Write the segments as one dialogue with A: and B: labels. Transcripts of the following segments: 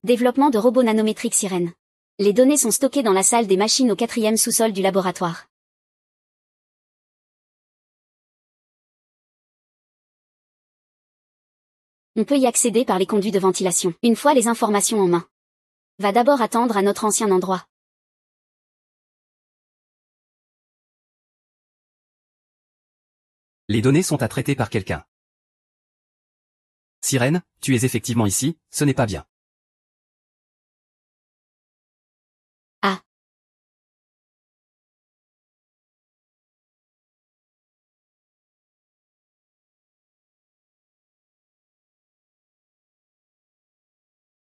A: Développement de robots nanométriques Sirène. Les données sont stockées dans la salle des machines au 4e sous-sol du laboratoire. On peut y accéder par les conduits de ventilation. Une fois les informations en main. Va d'abord attendre à notre ancien endroit.
B: Les données sont à traiter par quelqu'un. Sirène, tu es effectivement ici, ce n'est pas bien.
A: Ah.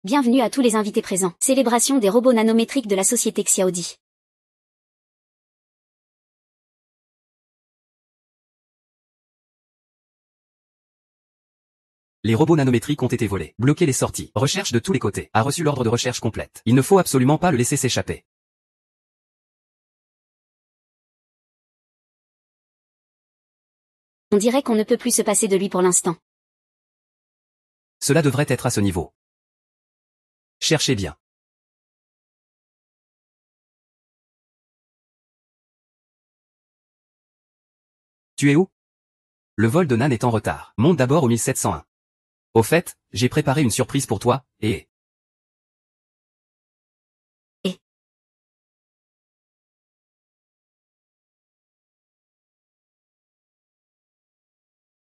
A: Bienvenue à tous les invités présents. Célébration des robots nanométriques de la société Xiaodi.
B: Les robots nanométriques ont été volés. Bloquez les sorties. Recherche de tous les côtés. A reçu l'ordre de recherche complète. Il ne faut absolument pas le laisser s'échapper.
A: On dirait qu'on ne peut plus se passer de lui pour l'instant.
B: Cela devrait être à ce niveau. Cherchez bien. Tu es où? Le vol de Nan est en retard. Monte d'abord au 1701. Au fait, j'ai préparé une surprise pour toi, et...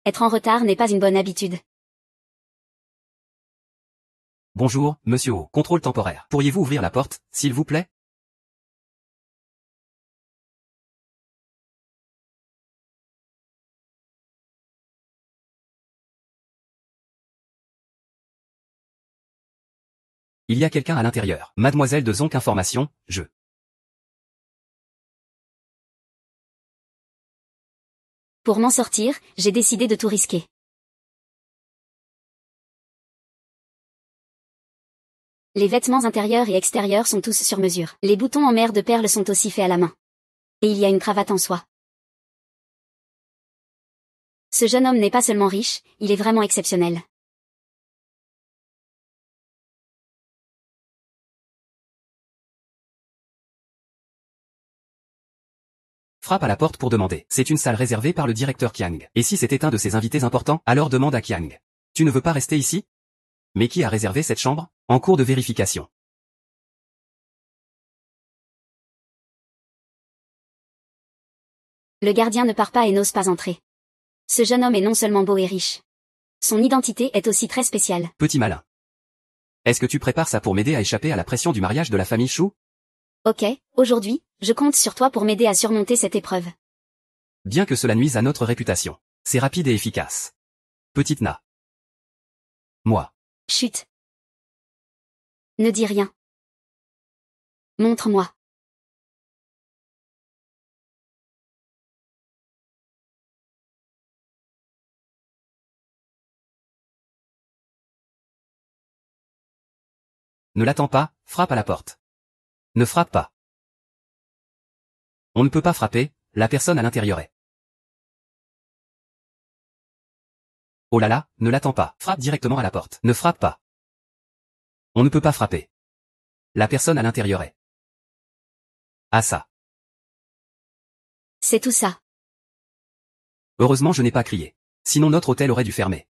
A: Être en retard n'est pas une bonne habitude.
B: Bonjour, monsieur O. Contrôle temporaire. Pourriez-vous ouvrir la porte, s'il vous plaît? Il y a quelqu'un à l'intérieur. Mademoiselle de Zonk Information, je...
A: Pour m'en sortir, j'ai décidé de tout risquer. Les vêtements intérieurs et extérieurs sont tous sur mesure. Les boutons en mer de perles sont aussi faits à la main. Et il y a une cravate en soie. Ce jeune homme n'est pas seulement riche, il est vraiment exceptionnel.
B: Frappe à la porte pour demander. C'est une salle réservée par le directeur Kiang. Et si c'était un de ses invités importants, alors demande à Kiang. Tu ne veux pas rester ici? Mais qui a réservé cette chambre? En cours de vérification.
A: Le gardien ne part pas et n'ose pas entrer. Ce jeune homme est non seulement beau et riche. Son identité est aussi très spéciale.
B: Petit malin. Est-ce que tu prépares ça pour m'aider à échapper à la pression du mariage de la famille Chou?
A: Ok, aujourd'hui, je compte sur toi pour m'aider à surmonter cette épreuve.
B: Bien que cela nuise à notre réputation. C'est rapide et efficace. Petite Na. Moi.
A: Chut. Ne dis rien. Montre-moi.
B: Ne l'attends pas, frappe à la porte. Ne frappe pas. On ne peut pas frapper, la personne à l'intérieur est. Oh là là, ne l'attends pas, frappe directement à la porte. Ne frappe pas. On ne peut pas frapper. La personne à l'intérieur est. Ah ça.
A: C'est tout ça.
B: Heureusement je n'ai pas crié. Sinon notre hôtel aurait dû fermer.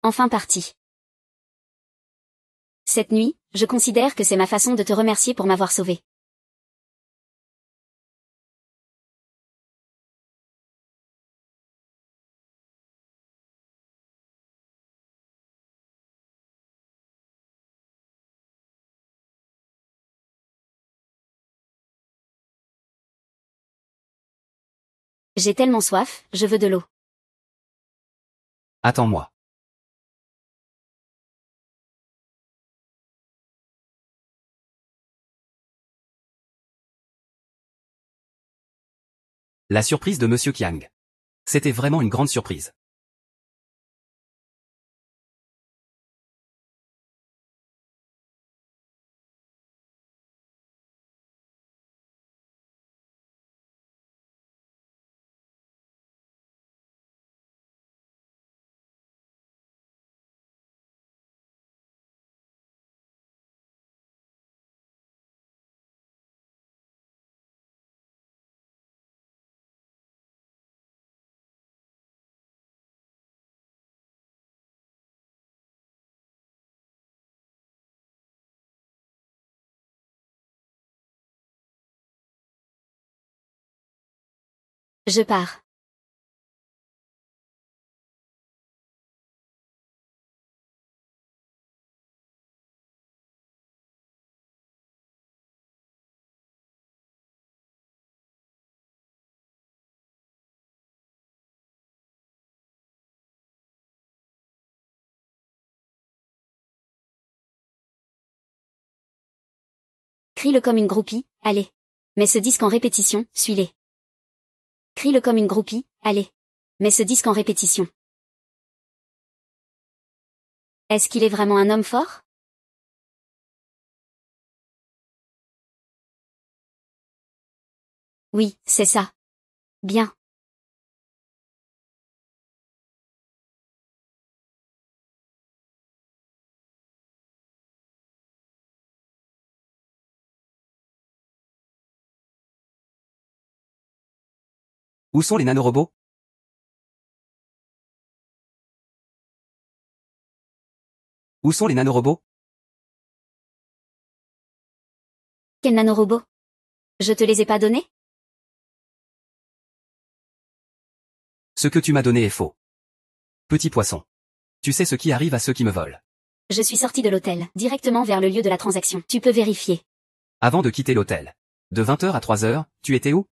A: Enfin parti. Cette nuit, je considère que c'est ma façon de te remercier pour m'avoir sauvé. J'ai tellement soif, je veux de l'eau.
B: Attends-moi. La surprise de Monsieur Kiang. C'était vraiment une grande surprise.
A: Je pars. Crie-le comme une groupie, allez. Mets ce disque en répétition, suis-les. Crie-le comme une groupie, allez. Mets ce disque en répétition. Est-ce qu'il est vraiment un homme fort? Oui, c'est ça. Bien.
B: Où sont les nanorobots? Où sont les nanorobots?
A: Quel nanorobot? Je te les ai pas donnés?
B: Ce que tu m'as donné est faux. Petit poisson. Tu sais ce qui arrive à ceux qui me volent.
A: Je suis sorti de l'hôtel, directement vers le lieu de la transaction. Tu peux vérifier.
B: Avant de quitter l'hôtel. De 20h à 3h, tu étais où?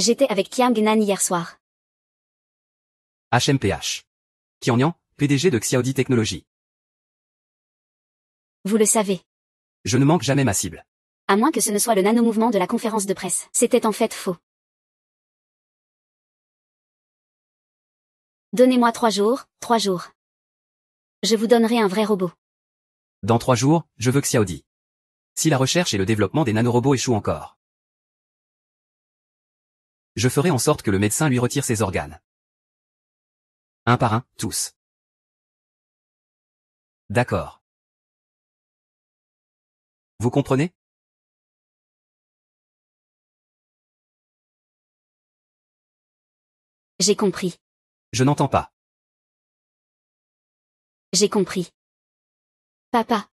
A: J'étais avec Kiang Nan hier soir.
B: HMPH. Kianyan, PDG de Xiaodi Technologies.
A: Vous le savez.
B: Je ne manque jamais ma cible.
A: À moins que ce ne soit le nanomouvement de la conférence de presse. C'était en fait faux. Donnez-moi 3 jours, 3 jours. Je vous donnerai un vrai robot.
B: Dans 3 jours, je veux Xiaodi. Si la recherche et le développement des nanorobots échouent encore, je ferai en sorte que le médecin lui retire ses organes. Un par un, tous. D'accord. Vous comprenez?
A: J'ai compris.
B: Je n'entends pas.
A: J'ai compris. Papa.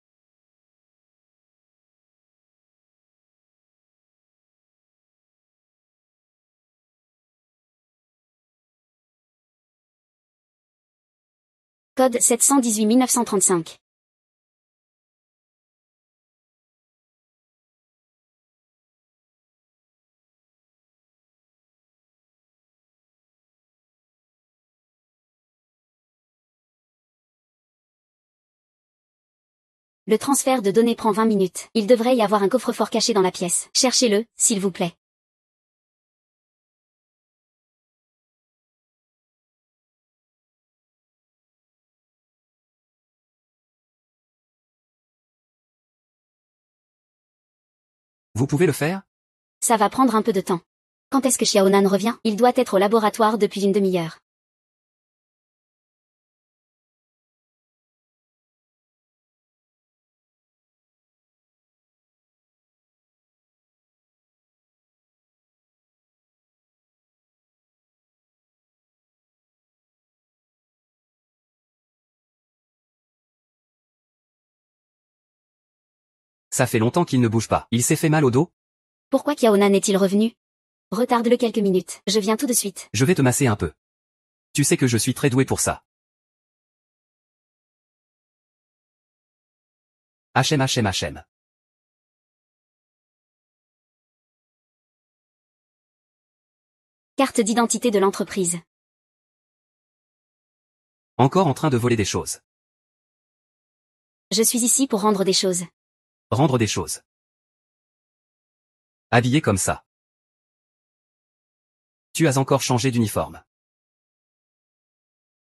A: Code 718-1935. Le transfert de données prend 20 minutes. Il devrait y avoir un coffre-fort caché dans la pièce. Cherchez-le, s'il vous plaît.
B: Vous pouvez le faire?
A: Ça va prendre un peu de temps. Quand est-ce que Xiaonan revient? Il doit être au laboratoire depuis une demi-heure.
B: Ça fait longtemps qu'il ne bouge pas. Il s'est fait mal au dos?
A: Pourquoi Xiaonan est-il revenu? Retarde-le quelques minutes. Je viens tout de suite.
B: Je vais te masser un peu. Tu sais que je suis très doué pour ça. HM.
A: Carte d'identité de l'entreprise.
B: Encore en train de voler des choses.
A: Je suis ici pour rendre des choses.
B: Rendre des choses. Habillé comme ça. Tu as encore changé d'uniforme.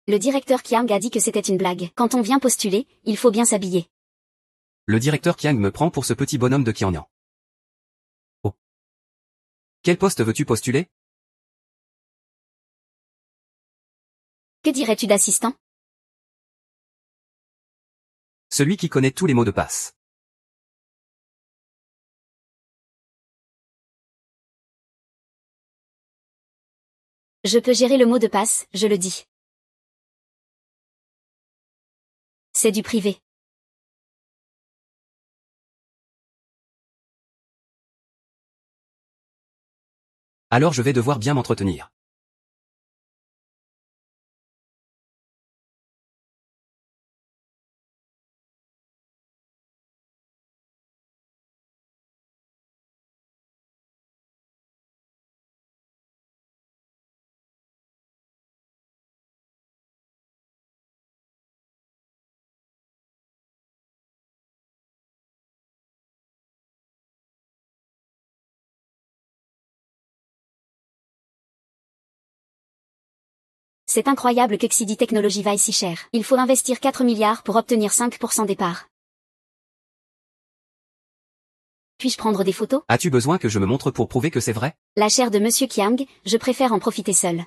A: Le directeur Kiang a dit que c'était une blague. Quand on vient postuler, il faut bien s'habiller.
B: Le directeur Kiang me prend pour ce petit bonhomme de Qianyan. Oh. Quel poste veux-tu postuler?
A: Que dirais-tu d'assistant?
B: Celui qui connaît tous les mots de passe.
A: Je peux gérer le mot de passe, je le dis. C'est du privé.
B: Alors je vais devoir bien m'entretenir.
A: C'est incroyable que Xidi Technologies vaille si cher. Il faut investir 4 milliards pour obtenir 5% des parts. Puis-je prendre des photos?
B: As-tu besoin que je me montre pour prouver que c'est vrai?
A: La chair de Monsieur Qiang, je préfère en profiter seul.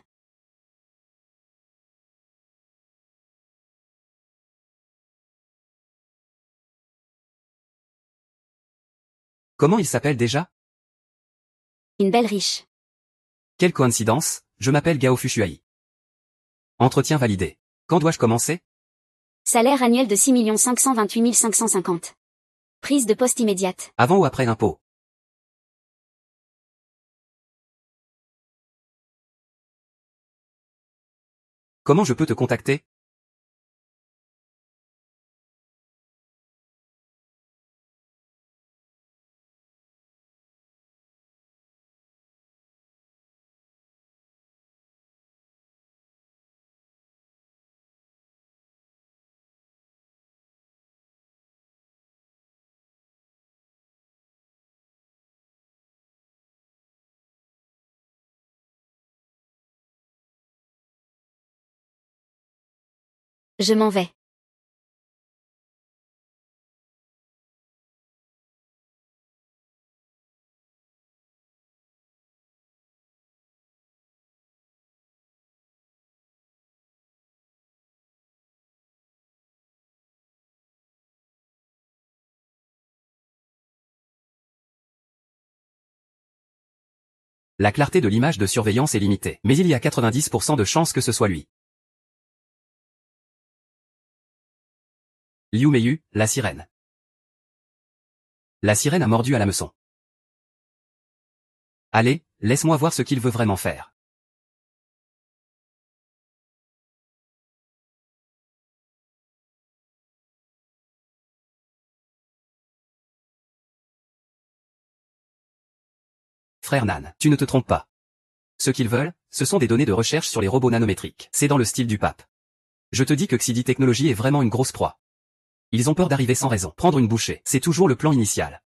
B: Comment il s'appelle déjà?
A: Une belle riche.
B: Quelle coïncidence, je m'appelle Gao Fushuai. Entretien validé. Quand dois-je commencer?
A: Salaire annuel de 6 528 550. Prise de poste immédiate.
B: Avant ou après impôt? Comment je peux te contacter?
A: Je m'en vais.
B: La clarté de l'image de surveillance est limitée, mais il y a 90% de chances que ce soit lui. Liu Meiyu, la sirène. La sirène a mordu à l'hameçon. Allez, laisse-moi voir ce qu'il veut vraiment faire. Frère Nan, tu ne te trompes pas. Ce qu'ils veulent, ce sont des données de recherche sur les robots nanométriques. C'est dans le style du pape. Je te dis que Xidi Technologies est vraiment une grosse proie. Ils ont peur d'arriver sans raison. Prendre une bouchée, c'est toujours le plan initial.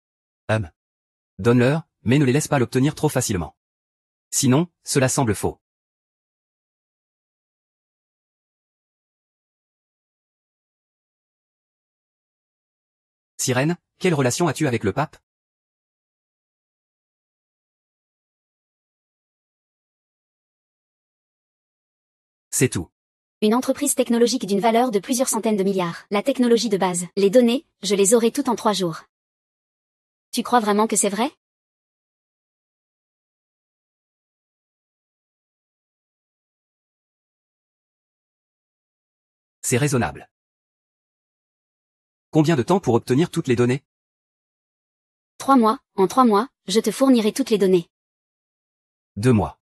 B: Donne-leur, mais ne les laisse pas l'obtenir trop facilement. Sinon, cela semble faux. Sirène, quelle relation as-tu avec le pape? C'est tout.
A: Une entreprise technologique d'une valeur de plusieurs centaines de milliards. La technologie de base. Les données, je les aurai toutes en 3 jours. Tu crois vraiment que c'est vrai?
B: C'est raisonnable. Combien de temps pour obtenir toutes les données?
A: 3 mois, en 3 mois, je te fournirai toutes les données.
B: 2 mois.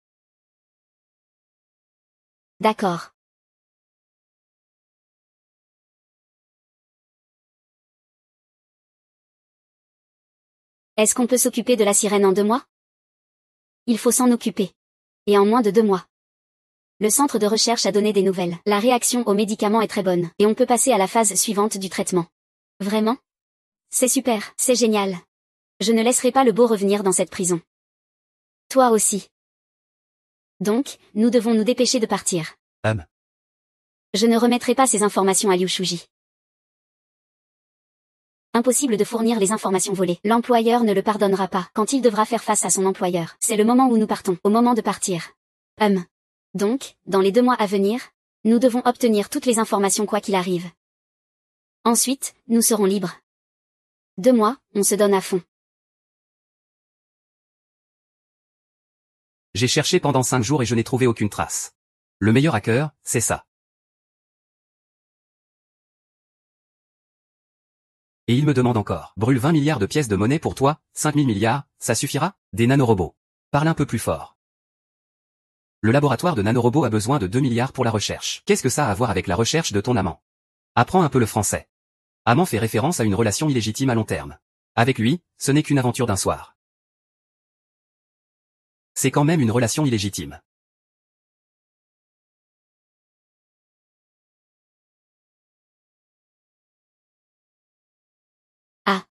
A: D'accord. Est-ce qu'on peut s'occuper de la sirène en 2 mois? Il faut s'en occuper. Et en moins de 2 mois. Le centre de recherche a donné des nouvelles. La réaction aux médicaments est très bonne, et on peut passer à la phase suivante du traitement. Vraiment? C'est super, c'est génial. Je ne laisserai pas le beau revenir dans cette prison. Toi aussi. Donc, nous devons nous dépêcher de partir. Je ne remettrai pas ces informations à Liu Shuji. Impossible de fournir les informations volées. L'employeur ne le pardonnera pas quand il devra faire face à son employeur. C'est le moment où nous partons, au moment de partir. Donc, dans les 2 mois à venir, nous devons obtenir toutes les informations quoi qu'il arrive. Ensuite, nous serons libres. 2 mois, on se donne à fond.
B: J'ai cherché pendant 5 jours et je n'ai trouvé aucune trace. Le meilleur hacker, c'est ça. Et il me demande encore. Brûle 20 milliards de pièces de monnaie pour toi, 5000 milliards, ça suffira? Des nanorobots. Parle un peu plus fort. Le laboratoire de nanorobots a besoin de 2 milliards pour la recherche. Qu'est-ce que ça a à voir avec la recherche de ton amant? Apprends un peu le français. Amant fait référence à une relation illégitime à long terme. Avec lui, ce n'est qu'une aventure d'un soir. C'est quand même une relation illégitime.
A: Ah.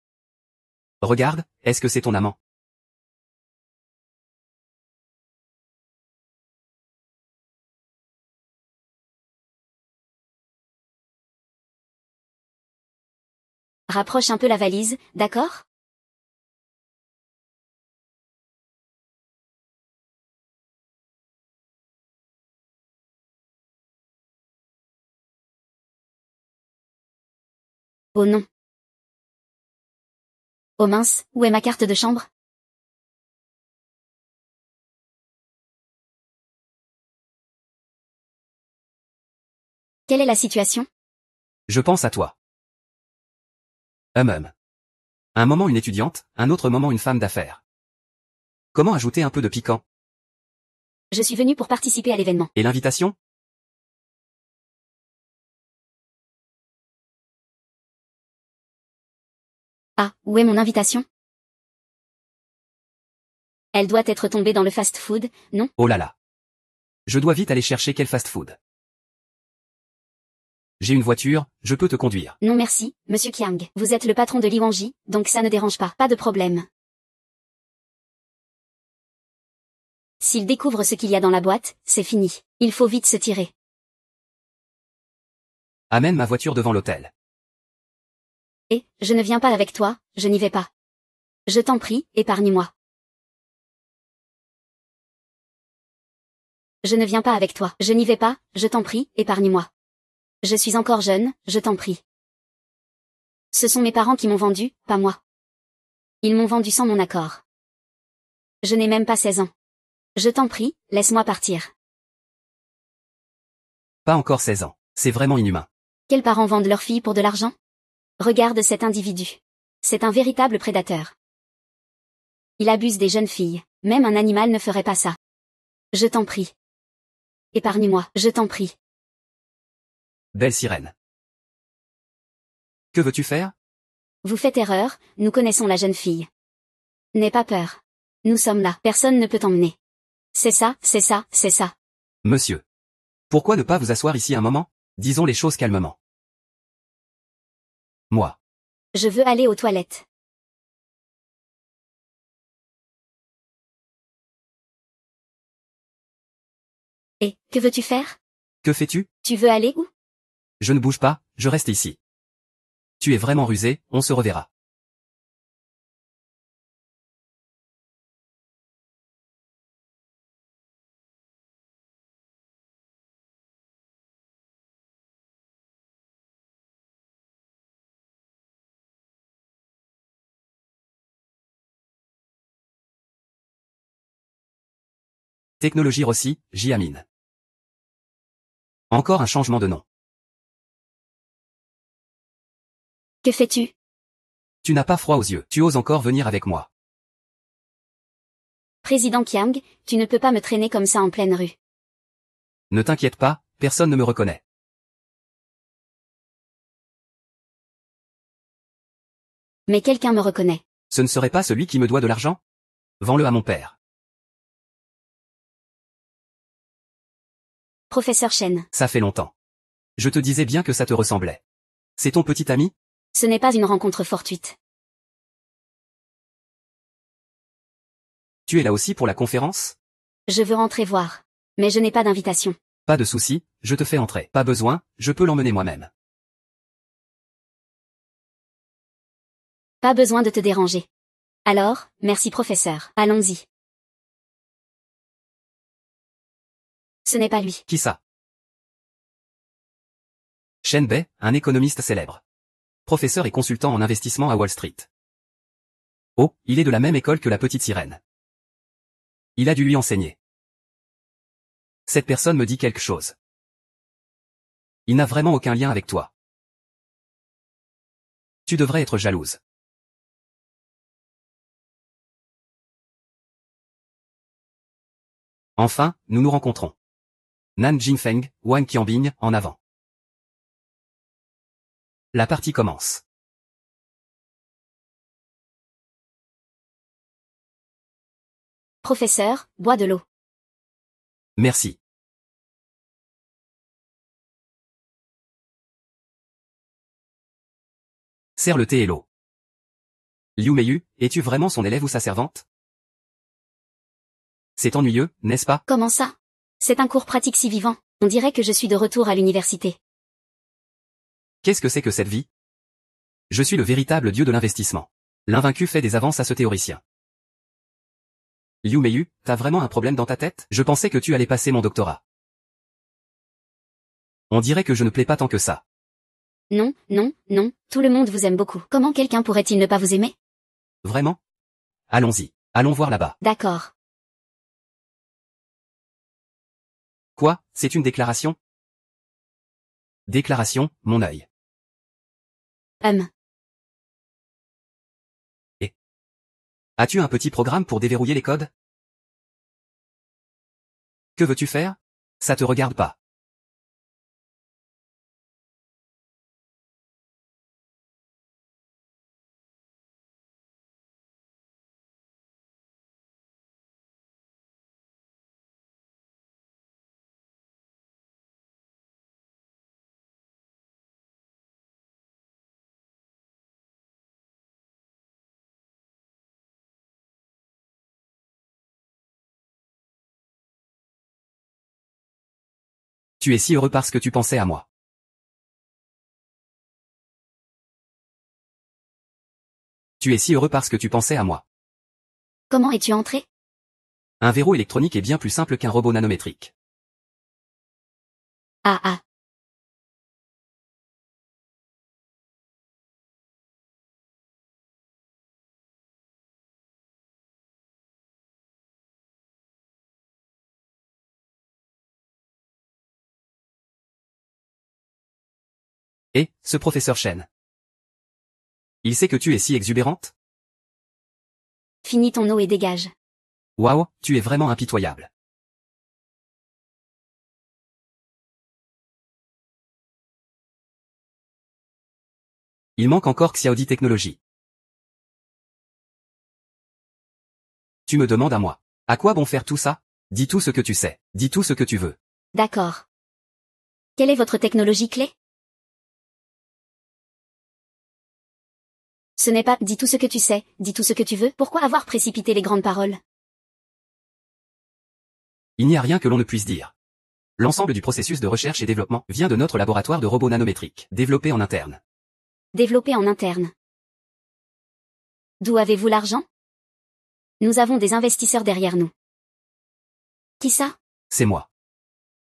B: Regarde, est-ce que c'est ton amant?
A: Rapproche un peu la valise, d'accord? Oh non. Oh mince, où est ma carte de chambre? Quelle est la situation?
B: Je pense à toi. Hum. Un moment une étudiante, un autre moment une femme d'affaires. Comment ajouter un peu de piquant?
A: Je suis venue pour participer à l'événement.
B: Et l'invitation?
A: Ah, où est mon invitation? Elle doit être tombée dans le fast-food, non?
B: Oh là là. Je dois vite aller chercher quel fast-food. J'ai une voiture, je peux te conduire.
A: Non merci, monsieur Kiang. Vous êtes le patron de Liwangi, donc ça ne dérange pas. Pas de problème. S'il découvre ce qu'il y a dans la boîte, c'est fini. Il faut vite se tirer.
B: Amène ma voiture devant l'hôtel.
A: Et, je ne viens pas avec toi, je n'y vais pas. Je t'en prie, épargne-moi. Je ne viens pas avec toi. Je n'y vais pas, je t'en prie, épargne-moi. Je suis encore jeune, je t'en prie. Ce sont mes parents qui m'ont vendu, pas moi. Ils m'ont vendu sans mon accord. Je n'ai même pas 16 ans. Je t'en prie, laisse-moi partir.
B: Pas encore 16 ans. C'est vraiment inhumain.
A: Quels parents vendent leurs filles pour de l'argent? Regarde cet individu. C'est un véritable prédateur. Il abuse des jeunes filles. Même un animal ne ferait pas ça. Je t'en prie. Épargne-moi, je t'en prie.
B: Belle sirène. Que veux-tu faire?
A: Vous faites erreur, nous connaissons la jeune fille. N'aie pas peur. Nous sommes là, personne ne peut t'emmener. C'est ça, c'est ça, c'est ça.
B: Monsieur. Pourquoi ne pas vous asseoir ici un moment? Disons les choses calmement. Moi.
A: Je veux aller aux toilettes. Et, que veux-tu faire?
B: Que fais-tu?
A: Tu veux aller où?
B: Je ne bouge pas, je reste ici. Tu es vraiment rusé, on se reverra. Technologie Rossi, Jiamine. Encore un changement de nom.
A: Que fais-tu?
B: Tu n'as pas froid aux yeux, tu oses encore venir avec moi.
A: Président Kiang, tu ne peux pas me traîner comme ça en pleine rue.
B: Ne t'inquiète pas, personne ne me reconnaît.
A: Mais quelqu'un me reconnaît.
B: Ce ne serait pas celui qui me doit de l'argent? Vends-le à mon père.
A: Professeur Chen.
B: Ça fait longtemps. Je te disais bien que ça te ressemblait. C'est ton petit ami?
A: Ce n'est pas une rencontre fortuite.
B: Tu es là aussi pour la conférence?
A: Je veux rentrer voir. Mais je n'ai pas d'invitation.
B: Pas de souci, je te fais entrer. Pas besoin, je peux l'emmener moi-même.
A: Pas besoin de te déranger. Alors, merci professeur. Allons-y. Ce n'est pas lui.
B: Qui ça? Shen Bei, un économiste célèbre. Professeur et consultant en investissement à Wall Street. Oh, il est de la même école que la petite sirène. Il a dû lui enseigner. Cette personne me dit quelque chose. Il n'a vraiment aucun lien avec toi. Tu devrais être jalouse. Enfin, nous nous rencontrons. Nan Jinfeng, Wang Qianbing, en avant. La partie commence.
A: Professeur, bois de l'eau.
B: Merci. Sers le thé et l'eau. Liu Meiyu, es-tu vraiment son élève ou sa servante? C'est ennuyeux, n'est-ce pas?
A: Comment ça? C'est un cours pratique si vivant. On dirait que je suis de retour à l'université.
B: Qu'est-ce que c'est que cette vie? Je suis le véritable dieu de l'investissement. L'invaincu fait des avances à ce théoricien. Liu Meiyu, t'as vraiment un problème dans ta tête? Je pensais que tu allais passer mon doctorat. On dirait que je ne plais pas tant que ça.
A: Non, non, non, tout le monde vous aime beaucoup. Comment quelqu'un pourrait-il ne pas vous aimer?
B: Vraiment? Allons-y. Allons voir là-bas.
A: D'accord.
B: Quoi? C'est une déclaration? Déclaration, mon œil. As-tu un petit programme pour déverrouiller les codes? Que veux-tu faire? Ça te regarde pas. Tu es si heureux parce que tu pensais à moi. Tu es si heureux parce que tu pensais à moi.
A: Comment es-tu entré?
B: Un verrou électronique est bien plus simple qu'un robot nanométrique.
A: Ah ah.
B: Et, ce professeur Chen. Il sait que tu es si exubérante?
A: Finis ton eau et dégage.
B: Waouh, tu es vraiment impitoyable. Il manque encore Xiaodi Technologies. Tu me demandes à moi. À quoi bon faire tout ça? Dis tout ce que tu sais. Dis tout ce que tu veux.
A: D'accord. Quelle est votre technologie clé? Ce n'est pas « dis tout ce que tu sais, dis tout ce que tu veux ». Pourquoi avoir précipité les grandes paroles?
B: Il n'y a rien que l'on ne puisse dire. L'ensemble du processus de recherche et développement vient de notre laboratoire de robots nanométriques, développé en interne.
A: Développé en interne. D'où avez-vous l'argent? Nous avons des investisseurs derrière nous. Qui ça?
B: C'est moi.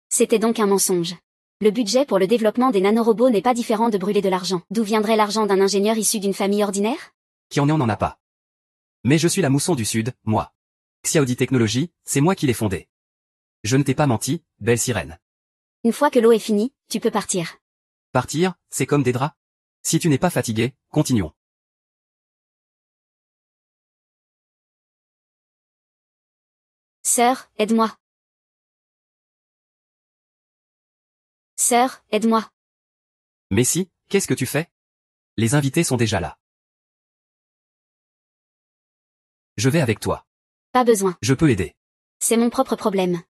A: C'était donc un mensonge. Le budget pour le développement des nanorobots n'est pas différent de brûler de l'argent. D'où viendrait l'argent d'un ingénieur issu d'une famille ordinaire?
B: Qui en est, on n'en a pas. Mais je suis la mousson du Sud, moi. Xiaodi Technologies, c'est moi qui l'ai fondée. Je ne t'ai pas menti, belle sirène.
A: Une fois que l'eau est finie, tu peux partir.
B: Partir, c'est comme des draps. Si tu n'es pas fatigué, continuons.
A: Sœur, aide-moi. Sœur, aide-moi.
B: Mais si, qu'est-ce que tu fais? Les invités sont déjà là. Je vais avec toi.
A: Pas besoin.
B: Je peux aider.
A: C'est mon propre problème.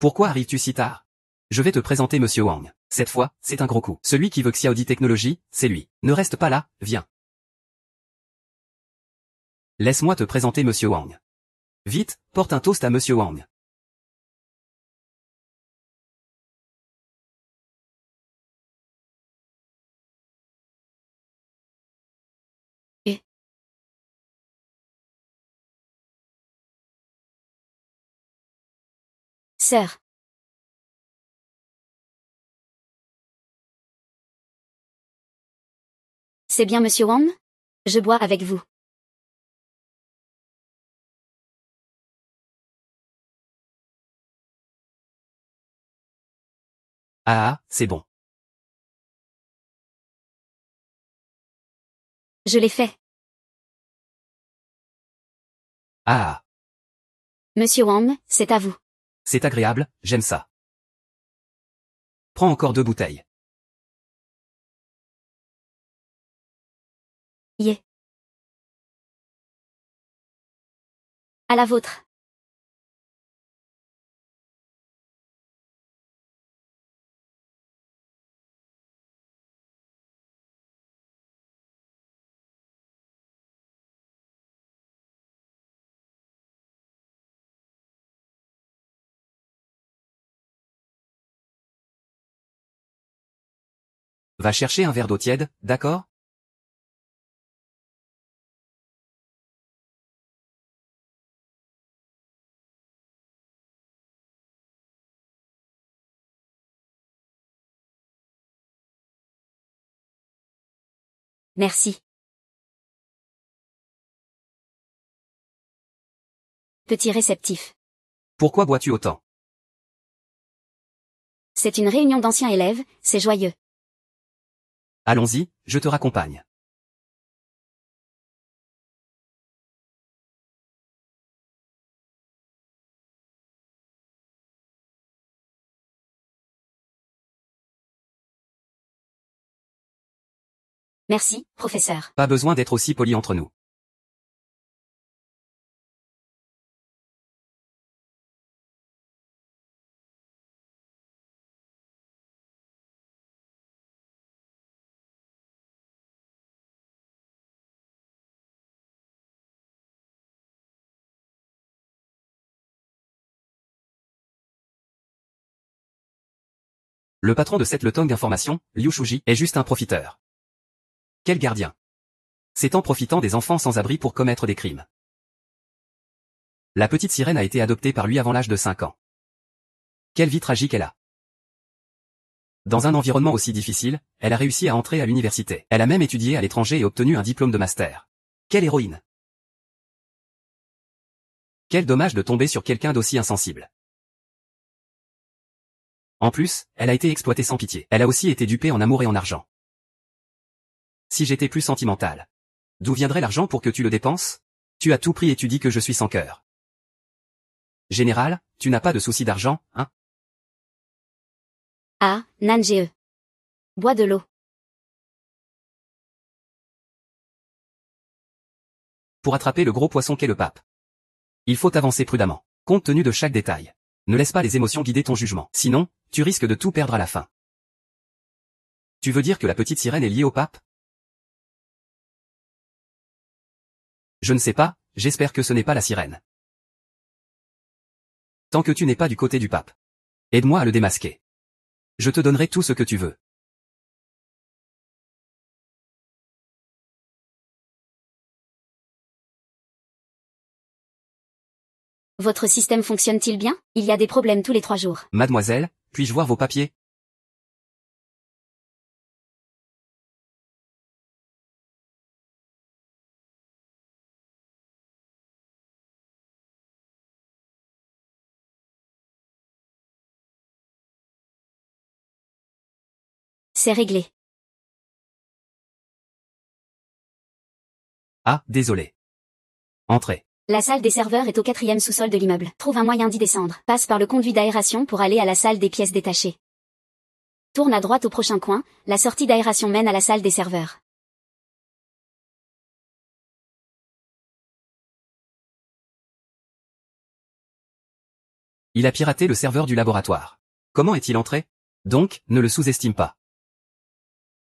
B: Pourquoi arrives-tu si tard? Je vais te présenter Monsieur Wang. Cette fois, c'est un gros coup. Celui qui veut Xiaodi Technologies, c'est lui. Ne reste pas là, viens. Laisse-moi te présenter Monsieur Wang. Vite, porte un toast à Monsieur Wang.
A: Sœur. C'est bien Monsieur Wang? Je bois avec vous.
B: Ah ah, c'est bon.
A: Je l'ai fait.
B: Ah ah,
A: Monsieur Wang, c'est à vous.
B: c'est agréable, j'aime ça. Prends encore 2 bouteilles.
A: Yeah. À la vôtre.
B: Va chercher un verre d'eau tiède, d'accord?
A: Merci. Petit réceptif.
B: Pourquoi bois-tu autant?
A: C'est une réunion d'anciens élèves, c'est joyeux.
B: Allons-y, je te raccompagne.
A: Merci, professeur.
B: Pas besoin d'être aussi poli entre nous. Le patron de cette Letong Information, Liu Shuji, est juste un profiteur. Quel gardien. C'est en profitant des enfants sans abri pour commettre des crimes. La petite sirène a été adoptée par lui avant l'âge de 5 ans. Quelle vie tragique elle a. Dans un environnement aussi difficile, elle a réussi à entrer à l'université. Elle a même étudié à l'étranger et obtenu un diplôme de master. Quelle héroïne. Quel dommage de tomber sur quelqu'un d'aussi insensible. En plus, elle a été exploitée sans pitié. Elle a aussi été dupée en amour et en argent. Si j'étais plus sentimental. D'où viendrait l'argent pour que tu le dépenses? Tu as tout pris et tu dis que je suis sans cœur. Général, tu n'as pas de souci d'argent, hein?
A: Ah, Nange. Bois de l'eau.
B: Pour attraper le gros poisson qu'est le pape. Il faut avancer prudemment, compte tenu de chaque détail. Ne laisse pas les émotions guider ton jugement, sinon, tu risques de tout perdre à la fin. Tu veux dire que la petite sirène est liée au pape? Je ne sais pas, j'espère que ce n'est pas la sirène. Tant que tu n'es pas du côté du pape. Aide-moi à le démasquer. Je te donnerai tout ce que tu veux.
A: Votre système fonctionne-t-il bien? Il y a des problèmes tous les 3 jours.
B: Mademoiselle, puis-je voir vos papiers?
A: C'est réglé.
B: Ah, désolé. Entrez.
A: La salle des serveurs est au 4e sous-sol de l'immeuble. Trouve un moyen d'y descendre. Passe par le conduit d'aération pour aller à la salle des pièces détachées. Tourne à droite au prochain coin, la sortie d'aération mène à la salle des serveurs.
B: Il a piraté le serveur du laboratoire. Comment est-il entré? Donc, ne le sous-estime pas.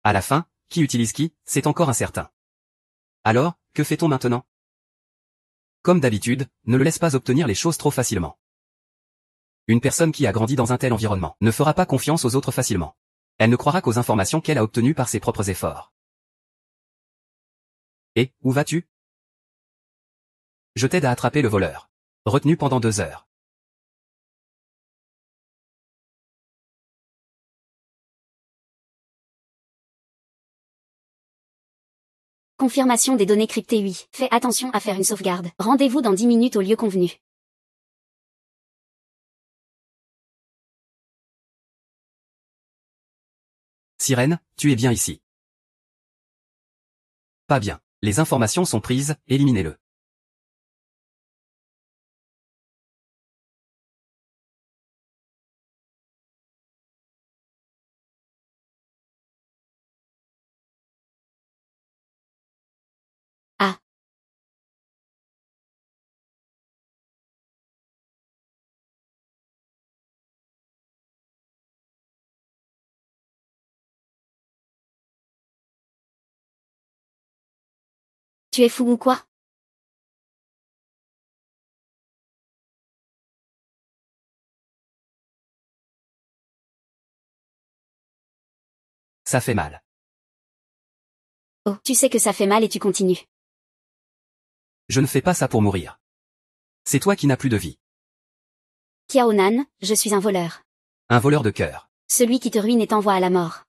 B: À la fin, qui utilise qui, c'est encore incertain. Alors, que fait-on maintenant? Comme d'habitude, ne le laisse pas obtenir les choses trop facilement. Une personne qui a grandi dans un tel environnement ne fera pas confiance aux autres facilement. Elle ne croira qu'aux informations qu'elle a obtenues par ses propres efforts. Et, où vas-tu? Je t'aide à attraper le voleur. Retenu pendant 2 heures.
A: Confirmation des données cryptées oui. Fais attention à faire une sauvegarde. Rendez-vous dans 10 minutes au lieu convenu.
B: Sirène, tu es bien ici. Pas bien. Les informations sont prises, éliminez-le.
A: Ah. Tu es fou ou quoi?
B: Ça fait mal.
A: Oh, tu sais que ça fait mal et tu continues.
B: Je ne fais pas ça pour mourir. C'est toi qui n'as plus de vie.
A: Xiao Nan, je suis un voleur.
B: Un voleur de cœur.
A: Celui qui te ruine et t'envoie à la mort.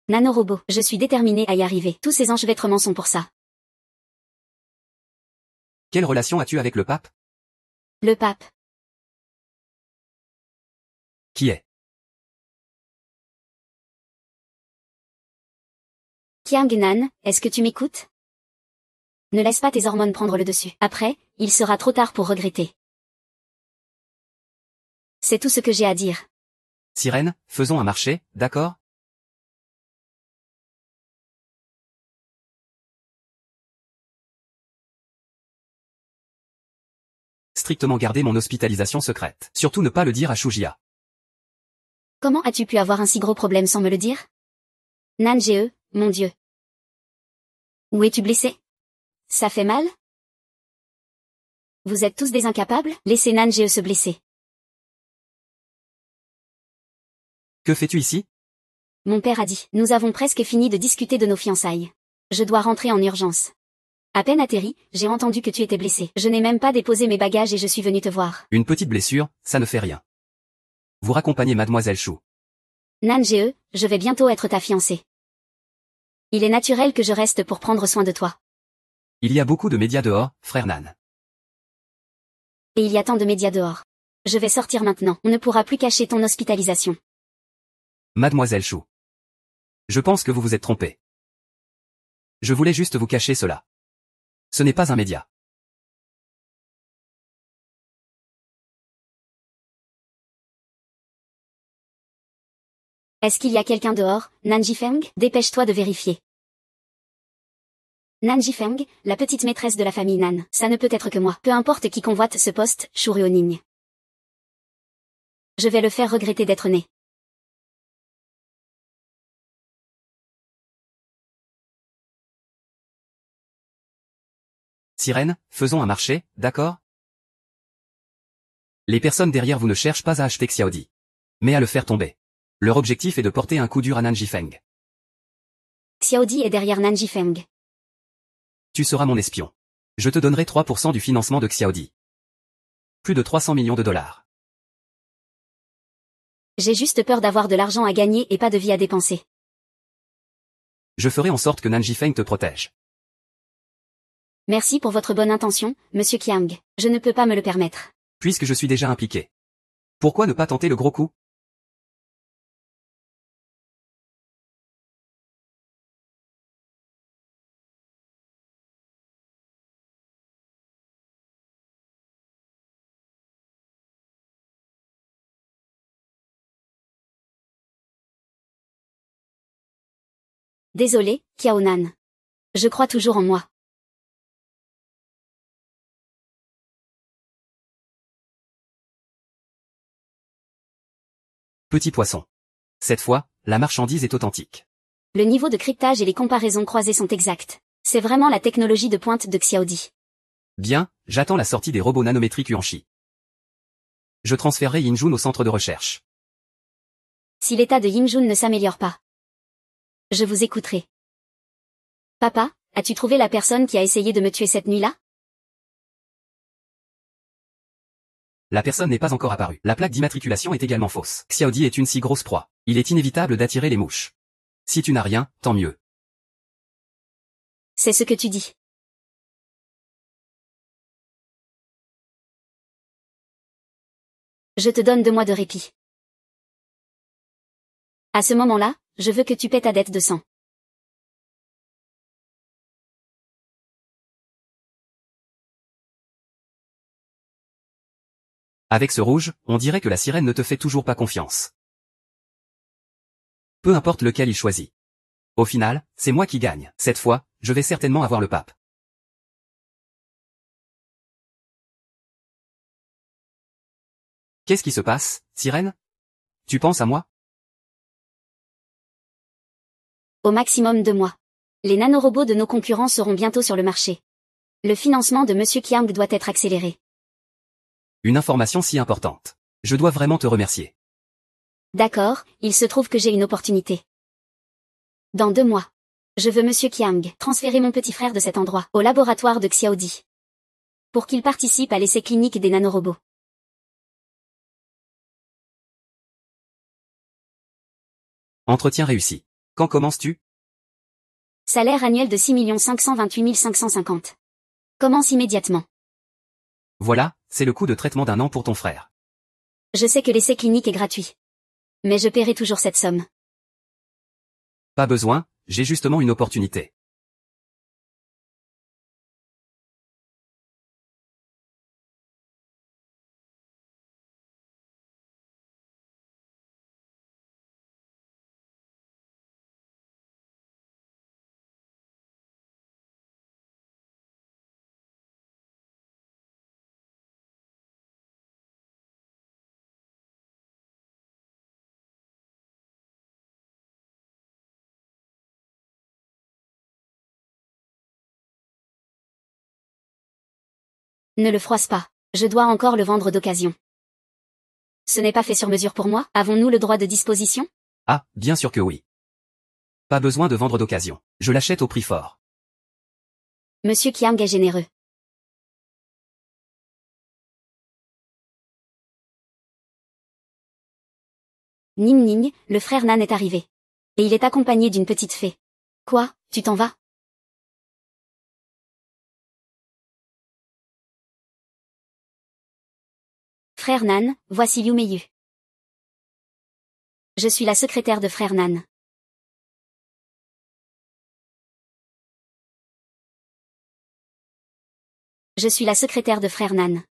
A: Nanorobot, je suis déterminé à y arriver. Tous ces enchevêtrements sont pour ça.
B: Quelle relation as-tu avec le pape?
A: Le pape.
B: Qui est?
A: Qiang Nan, est-ce que tu m'écoutes? Ne laisse pas tes hormones prendre le dessus. Après, il sera trop tard pour regretter. C'est tout ce que j'ai à dire.
B: Sirène, faisons un marché, d'accord? Strictement garder mon hospitalisation secrète. Surtout ne pas le dire à Shujia.
A: Comment as-tu pu avoir un si gros problème sans me le dire? Nan Ge, mon Dieu. Où es-tu blessé? Ça fait mal? Vous êtes tous des incapables? Laissez Nan Ge se blesser.
B: Que fais-tu ici?
A: Mon père a dit, nous avons presque fini de discuter de nos fiançailles. Je dois rentrer en urgence. À peine atterri, j'ai entendu que tu étais blessé. Je n'ai même pas déposé mes bagages et je suis venu te voir.
B: Une petite blessure, ça ne fait rien. Vous raccompagnez Mademoiselle Chou.
A: Nan Ge, je vais bientôt être ta fiancée. Il est naturel que je reste pour prendre soin de toi.
B: Il y a beaucoup de médias dehors, frère Nan.
A: Et il y a tant de médias dehors. Je vais sortir maintenant. On ne pourra plus cacher ton hospitalisation.
B: Mademoiselle Chou. Je pense que vous vous êtes trompé. Je voulais juste vous cacher cela. Ce n'est pas un média.
A: Est-ce qu'il y a quelqu'un dehors, Nan Jifeng? Dépêche-toi de vérifier. Nan Jifeng, la petite maîtresse de la famille Nan. Ça ne peut être que moi. Peu importe qui convoite ce poste, Shu Ruoning. Je vais le faire regretter d'être né.
B: Sirène, faisons un marché, d'accord? Les personnes derrière vous ne cherchent pas à acheter Xiaodi, mais à le faire tomber. Leur objectif est de porter un coup dur à Nan Jifeng.
A: Xiaodi est derrière Nan Jifeng.
B: Tu seras mon espion. Je te donnerai 3% du financement de Xiaodi. Plus de 300 millions de dollars.
A: J'ai juste peur d'avoir de l'argent à gagner et pas de vie à dépenser.
B: Je ferai en sorte que Nan Jifeng te protège.
A: Merci pour votre bonne intention, Monsieur Qiang. Je ne peux pas me le permettre.
B: Puisque je suis déjà impliqué. Pourquoi ne pas tenter le gros coup?
A: Désolé, Qiao Nan. Je crois toujours en moi.
B: Petit poisson. Cette fois, la marchandise est authentique.
A: Le niveau de cryptage et les comparaisons croisées sont exacts. C'est vraiment la technologie de pointe de Xiaodi.
B: Bien, j'attends la sortie des robots nanométriques Yuanchi. Je transférerai Yinjun au centre de recherche.
A: Si l'état de Yinjun ne s'améliore pas, je vous écouterai. Papa, as-tu trouvé la personne qui a essayé de me tuer cette nuit-là?
B: La personne n'est pas encore apparue. La plaque d'immatriculation est également fausse. Xiaodi est une si grosse proie. Il est inévitable d'attirer les mouches. Si tu n'as rien, tant mieux.
A: C'est ce que tu dis. Je te donne 2 mois de répit. À ce moment-là, je veux que tu paies ta dette de sang.
B: Avec ce rouge, on dirait que la sirène ne te fait toujours pas confiance. Peu importe lequel il choisit. Au final, c'est moi qui gagne. Cette fois, je vais certainement avoir le pape. Qu'est-ce qui se passe, sirène? Tu penses à moi?
A: Au maximum 2 mois. Les nanorobots de nos concurrents seront bientôt sur le marché. Le financement de Monsieur Qiang doit être accéléré.
B: Une information si importante. Je dois vraiment te remercier.
A: D'accord, il se trouve que j'ai une opportunité. Dans 2 mois. Je veux Monsieur Qiang transférer mon petit frère de cet endroit au laboratoire de Xiaodi. Pour qu'il participe à l'essai clinique des nanorobots.
B: Entretien réussi. Quand commences-tu?
A: Salaire annuel de 6 528 550. Commence immédiatement.
B: Voilà, c'est le coût de traitement d'1 an pour ton frère.
A: Je sais que l'essai clinique est gratuit. Mais je paierai toujours cette somme.
B: Pas besoin, j'ai justement une opportunité.
A: Ne le froisse pas. Je dois encore le vendre d'occasion. Ce n'est pas fait sur mesure pour moi. Avons-nous le droit de disposition?
B: Ah, bien sûr que oui. Pas besoin de vendre d'occasion. Je l'achète au prix fort.
A: Monsieur Qiang est généreux. Ning Ning, le frère Nan est arrivé. Et il est accompagné d'une petite fée. Quoi, tu t'en vas? Frère Nan, voici Liu Meiyu. Je suis la secrétaire de frère Nan. Je suis la secrétaire de frère Nan.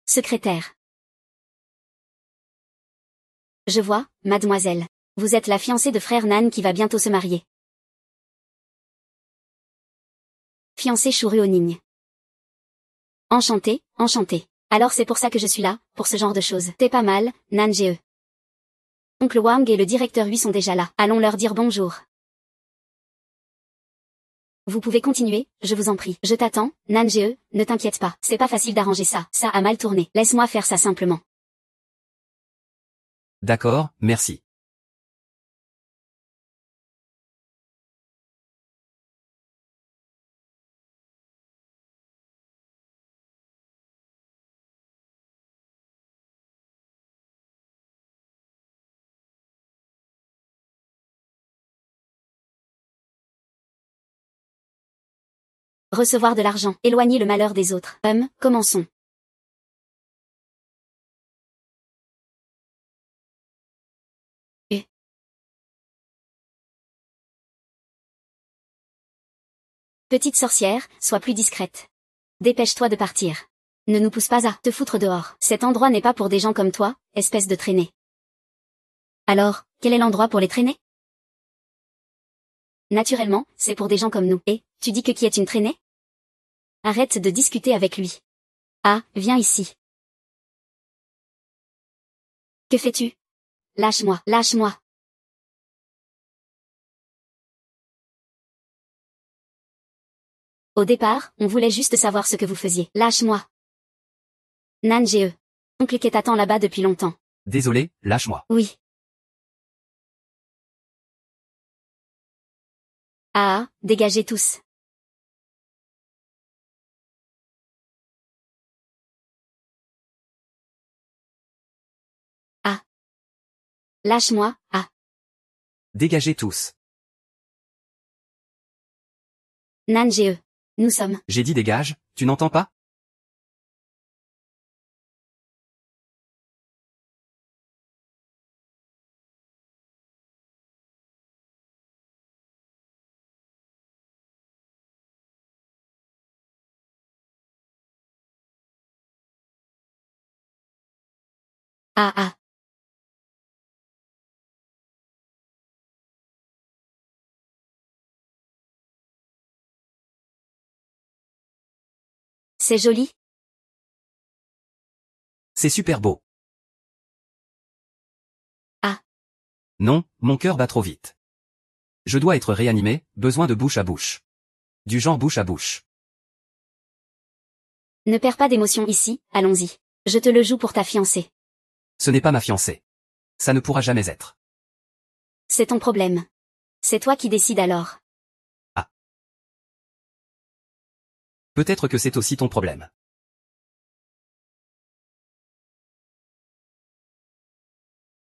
A: Secrétaire. Je vois, mademoiselle. Vous êtes la fiancée de frère Nan qui va bientôt se marier. Fiancée Shuruoning. Enchanté, enchanté. Alors c'est pour ça que je suis là, pour ce genre de choses. T'es pas mal, Nan Ge. Oncle Wang et le directeur Hui sont déjà là. Allons leur dire bonjour. Vous pouvez continuer, je vous en prie. Je t'attends, Nan Ge, ne t'inquiète pas. C'est pas facile d'arranger ça. Ça a mal tourné. Laisse-moi faire ça simplement.
B: D'accord, merci.
A: Recevoir de l'argent, éloigner le malheur des autres. Commençons. Petite sorcière, sois plus discrète. Dépêche-toi de partir. Ne nous pousse pas à te foutre dehors. Cet endroit n'est pas pour des gens comme toi, espèce de traînée. Alors, quel est l'endroit pour les traînées? Naturellement, c'est pour des gens comme nous. Et, tu dis que qui est une traînée? Arrête de discuter avec lui. Ah, viens ici. Que fais-tu? Lâche-moi, lâche-moi. Au départ, on voulait juste savoir ce que vous faisiez. Lâche-moi. Nan Ge. Oncle Ke t'attend là-bas depuis longtemps.
B: Désolé, lâche-moi.
A: Oui. Ah, dégagez tous. Lâche-moi, ah.
B: Dégagez tous.
A: Nan GE. Nous sommes.
B: J'ai dit dégage, tu n'entends pas?
A: Ah ah. C'est joli.
B: C'est super beau.
A: Ah.
B: Non, mon cœur bat trop vite. Je dois être réanimé, besoin de bouche à bouche. Du genre bouche à bouche.
A: Ne perds pas d'émotion ici, allons-y. Je te le joue pour ta fiancée.
B: Ce n'est pas ma fiancée. Ça ne pourra jamais être.
A: C'est ton problème. C'est toi qui décides alors.
B: Ah. Peut-être que c'est aussi ton problème.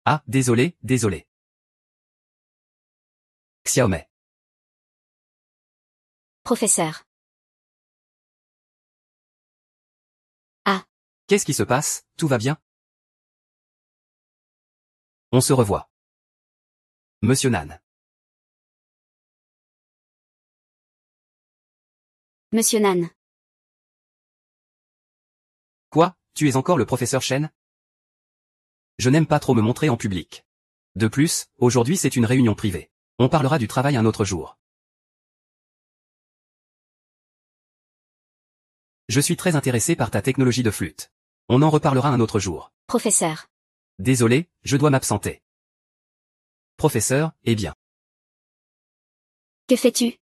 B: Ah, désolé, désolé. Xiaomei.
A: Professeur. Ah.
B: Qu'est-ce qui se passe, tout va bien? On se revoit. Monsieur Nan.
A: Monsieur Nan.
B: Quoi, tu es encore le professeur Chen? Je n'aime pas trop me montrer en public. De plus, aujourd'hui c'est une réunion privée. On parlera du travail un autre jour. Je suis très intéressé par ta technologie de flûte. On en reparlera un autre jour.
A: Professeur.
B: Désolé, je dois m'absenter. Professeur, eh bien.
A: Que fais-tu?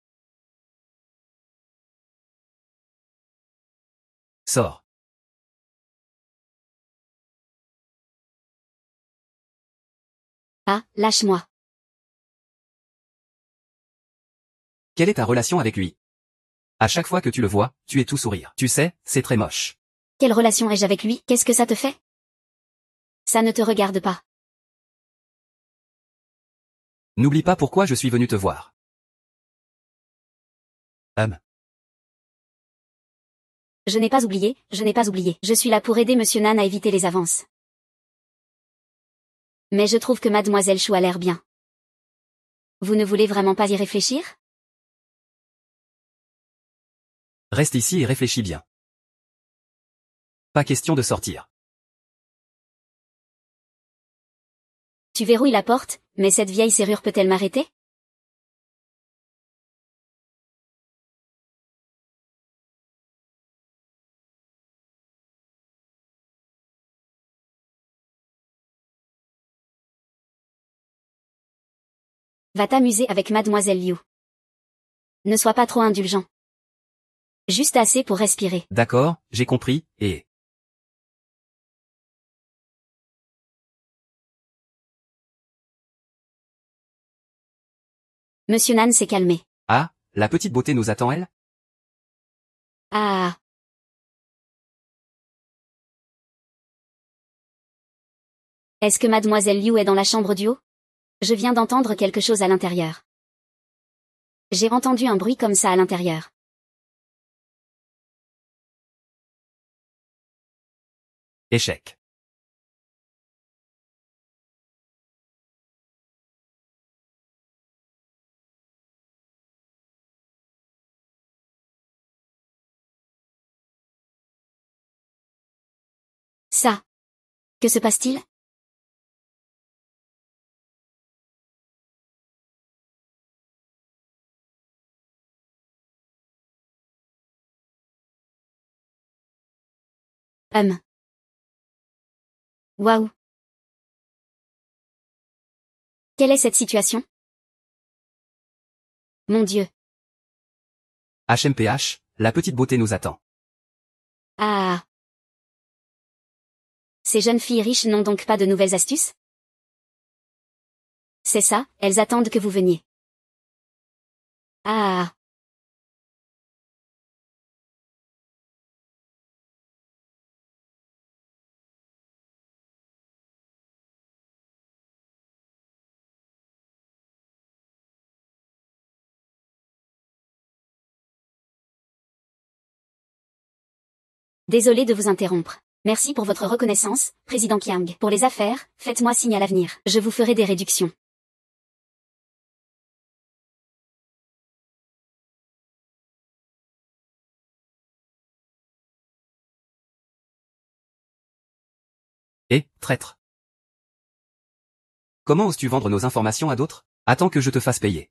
B: Sors.
A: Ah, lâche-moi.
B: Quelle est ta relation avec lui? À chaque fois que tu le vois, tu es tout sourire. Tu sais, c'est très moche.
A: Quelle relation ai-je avec lui? Qu'est-ce que ça te fait? Ça ne te regarde pas.
B: N'oublie pas pourquoi je suis venu te voir.
A: Je n'ai pas oublié, je n'ai pas oublié. Je suis là pour aider Monsieur Nan à éviter les avances. Mais je trouve que Mademoiselle Chou a l'air bien. Vous ne voulez vraiment pas y réfléchir?
B: Reste ici et réfléchis bien. Pas question de sortir.
A: Tu verrouilles la porte, mais cette vieille serrure peut-elle m'arrêter? Va t'amuser avec Mademoiselle Liu. Ne sois pas trop indulgent. Juste assez pour respirer.
B: D'accord, j'ai compris, et...
A: Monsieur Nan s'est calmé.
B: Ah, la petite beauté nous attend elle?
A: Ah. Est-ce que Mademoiselle Liu est dans la chambre du haut? Je viens d'entendre quelque chose à l'intérieur. J'ai entendu un bruit comme ça à l'intérieur.
B: Échec.
A: Ça. Que se passe-t-il? Waouh. Quelle est cette situation? Mon Dieu.
B: HMPH, la petite beauté nous attend.
A: Ah. Ces jeunes filles riches n'ont donc pas de nouvelles astuces? C'est ça, elles attendent que vous veniez. Ah. Désolé de vous interrompre. Merci pour votre reconnaissance, Président Kiang. Pour les affaires, faites-moi signe à l'avenir. Je vous ferai des réductions.
B: Traître. Comment oses-tu vendre nos informations à d'autres? Attends que je te fasse payer.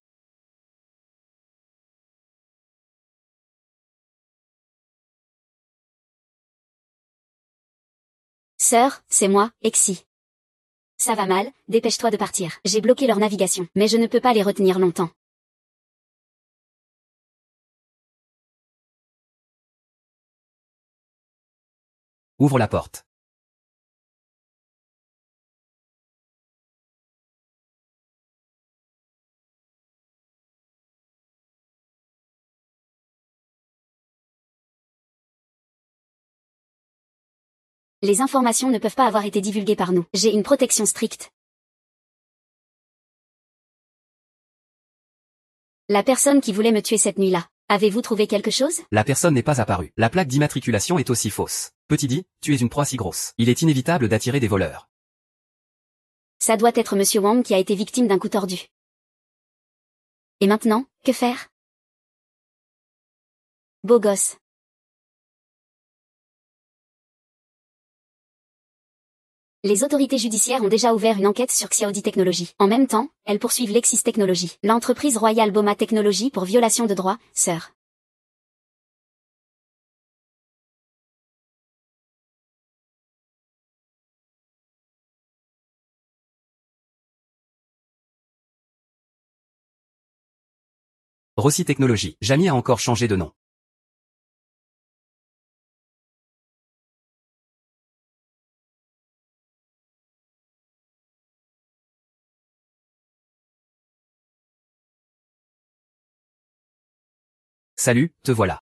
A: Sœur, c'est moi, Exi. Ça va mal, dépêche-toi de partir. J'ai bloqué leur navigation, mais je ne peux pas les retenir longtemps.
B: Ouvre la porte.
A: Les informations ne peuvent pas avoir été divulguées par nous. J'ai une protection stricte. La personne qui voulait me tuer cette nuit-là. Avez-vous trouvé quelque chose?
B: La personne n'est pas apparue. La plaque d'immatriculation est aussi fausse. Petit dit, tu es une proie si grosse. Il est inévitable d'attirer des voleurs.
A: Ça doit être Monsieur Wang qui a été victime d'un coup tordu. Et maintenant, que faire? Beau gosse. Les autorités judiciaires ont déjà ouvert une enquête sur Xiaodi Technologies. En même temps, elles poursuivent Lexis Technologies, l'entreprise Royal Boma Technologies pour violation de droit, sœur.
B: Rossi Technologies. Jamie a encore changé de nom. Salut, te voilà.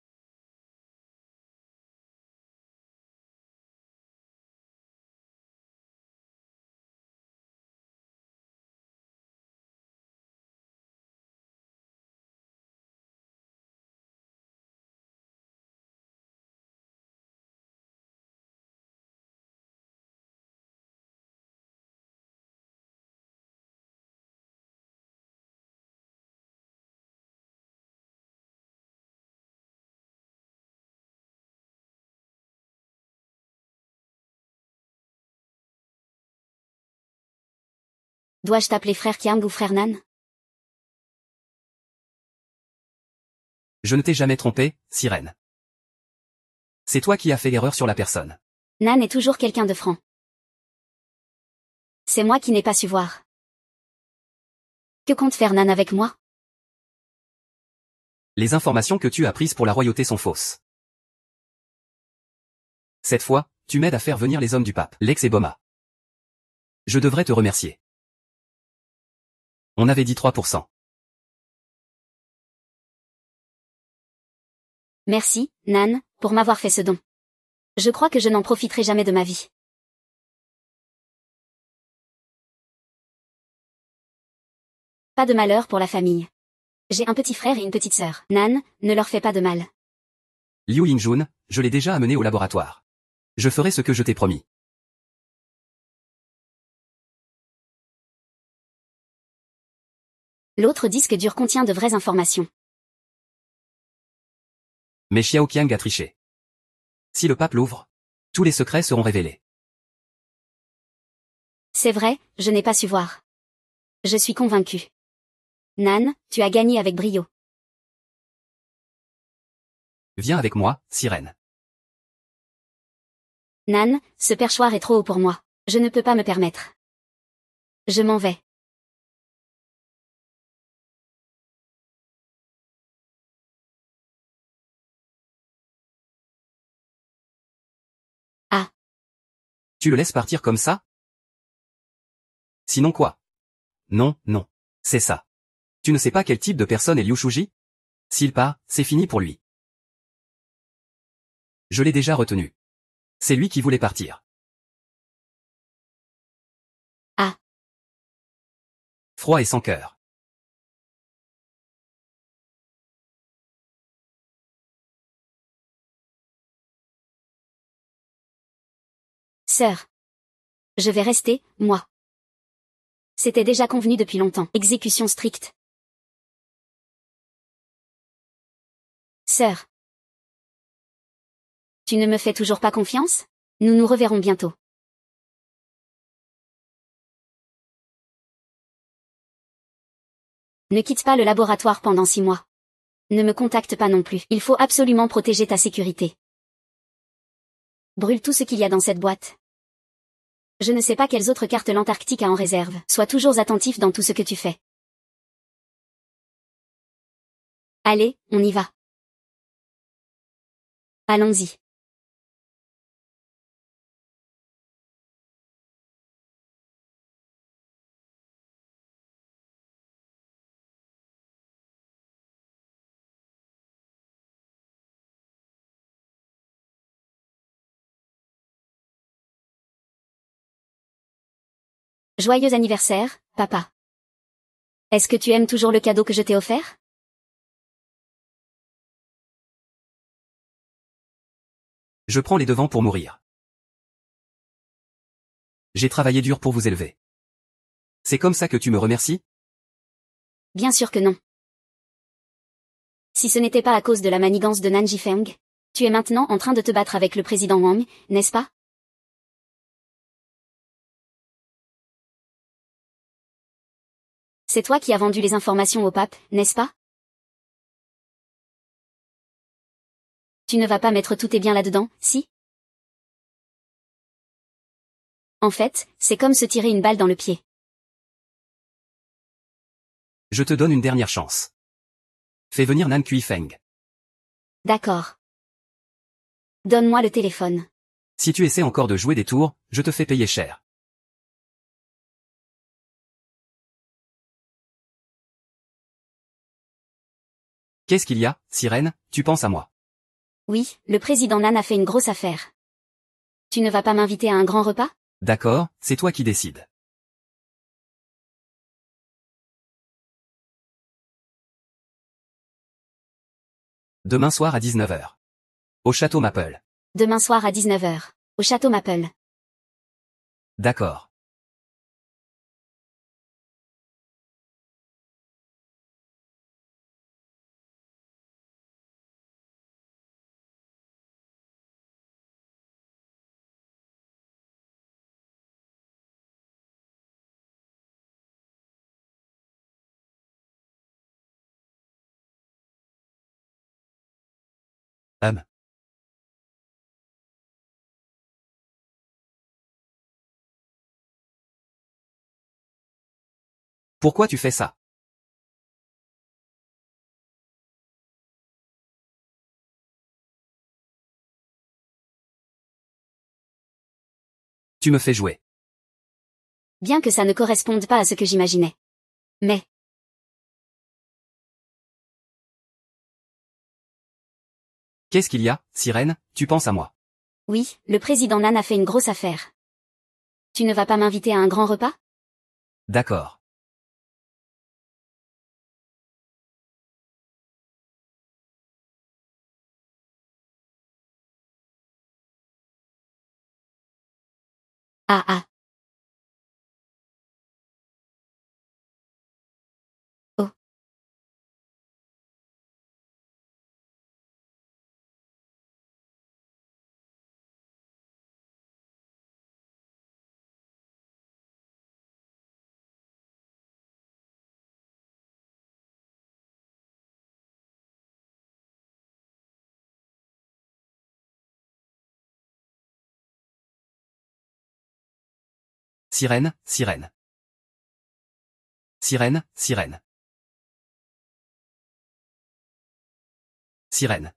A: Dois-je t'appeler frère Kiang ou frère Nan?
B: Je ne t'ai jamais trompé, sirène. C'est toi qui as fait l'erreur sur la personne.
A: Nan est toujours quelqu'un de franc. C'est moi qui n'ai pas su voir. Que compte faire Nan avec moi?
B: Les informations que tu as prises pour la royauté sont fausses. Cette fois, tu m'aides à faire venir les hommes du pape, Lex et Boma. Je devrais te remercier. On avait dit 3%.
A: Merci, Nan, pour m'avoir fait ce don. Je crois que je n'en profiterai jamais de ma vie. Pas de malheur pour la famille. J'ai un petit frère et une petite sœur. Nan, ne leur fais pas de mal.
B: Liu Yingjun, je l'ai déjà amené au laboratoire. Je ferai ce que je t'ai promis.
A: L'autre disque dur contient de vraies informations.
B: Mais Xiao Qiang a triché. Si le pape l'ouvre, tous les secrets seront révélés.
A: C'est vrai, je n'ai pas su voir. Je suis convaincu. Nan, tu as gagné avec brio.
B: Viens avec moi, sirène.
A: Nan, ce perchoir est trop haut pour moi. Je ne peux pas me permettre. Je m'en vais. Ah.
B: Tu le laisses partir comme ça? Sinon quoi? Non, non. C'est ça. Tu ne sais pas quel type de personne est Liu Shuji? S'il part, c'est fini pour lui. Je l'ai déjà retenu. C'est lui qui voulait partir.
A: Ah.
B: Froid et sans cœur.
A: Sœur. Je vais rester, moi. C'était déjà convenu depuis longtemps. Exécution stricte. Sœur. Tu ne me fais toujours pas confiance? Nous nous reverrons bientôt. Ne quitte pas le laboratoire pendant 6 mois. Ne me contacte pas non plus. Il faut absolument protéger ta sécurité. Brûle tout ce qu'il y a dans cette boîte. Je ne sais pas quelles autres cartes l'Antarctique a en réserve. Sois toujours attentif dans tout ce que tu fais. Allez, on y va. Allons-y. Joyeux anniversaire, papa. Est-ce que tu aimes toujours le cadeau que je t'ai offert?
B: Je prends les devants pour mourir. J'ai travaillé dur pour vous élever. C'est comme ça que tu me remercies?
A: Bien sûr que non. Si ce n'était pas à cause de la manigance de Nan Jifeng, tu es maintenant en train de te battre avec le président Wang, n'est-ce pas? C'est toi qui as vendu les informations au pape, n'est-ce pas? Tu ne vas pas mettre tous tes biens là-dedans, si? En fait, c'est comme se tirer une balle dans le pied.
B: Je te donne une dernière chance. Fais venir Nan Kuifeng.
A: D'accord. Donne-moi le téléphone.
B: Si tu essaies encore de jouer des tours, je te fais payer cher. Qu'est-ce qu'il y a, sirène, tu penses à moi?
A: Oui, le président Nan a fait une grosse affaire. Tu ne vas pas m'inviter à un grand repas?
B: D'accord, c'est toi qui décides. Demain soir à 19 h. Au château Maple.
A: Demain soir à 19 h. Au château Maple.
B: D'accord. Pourquoi tu fais ça? Tu me fais jouer.
A: Bien que ça ne corresponde pas à ce que j'imaginais. Mais,
B: Qu'est-ce qu'il y a, sirène, tu penses à moi?
A: oui, le président Nan a fait une grosse affaire. Tu ne vas pas m'inviter à un grand repas?
B: D'accord.
A: Ah ah. Oh.
B: Sirène, sirène. Sirène, sirène. Sirène.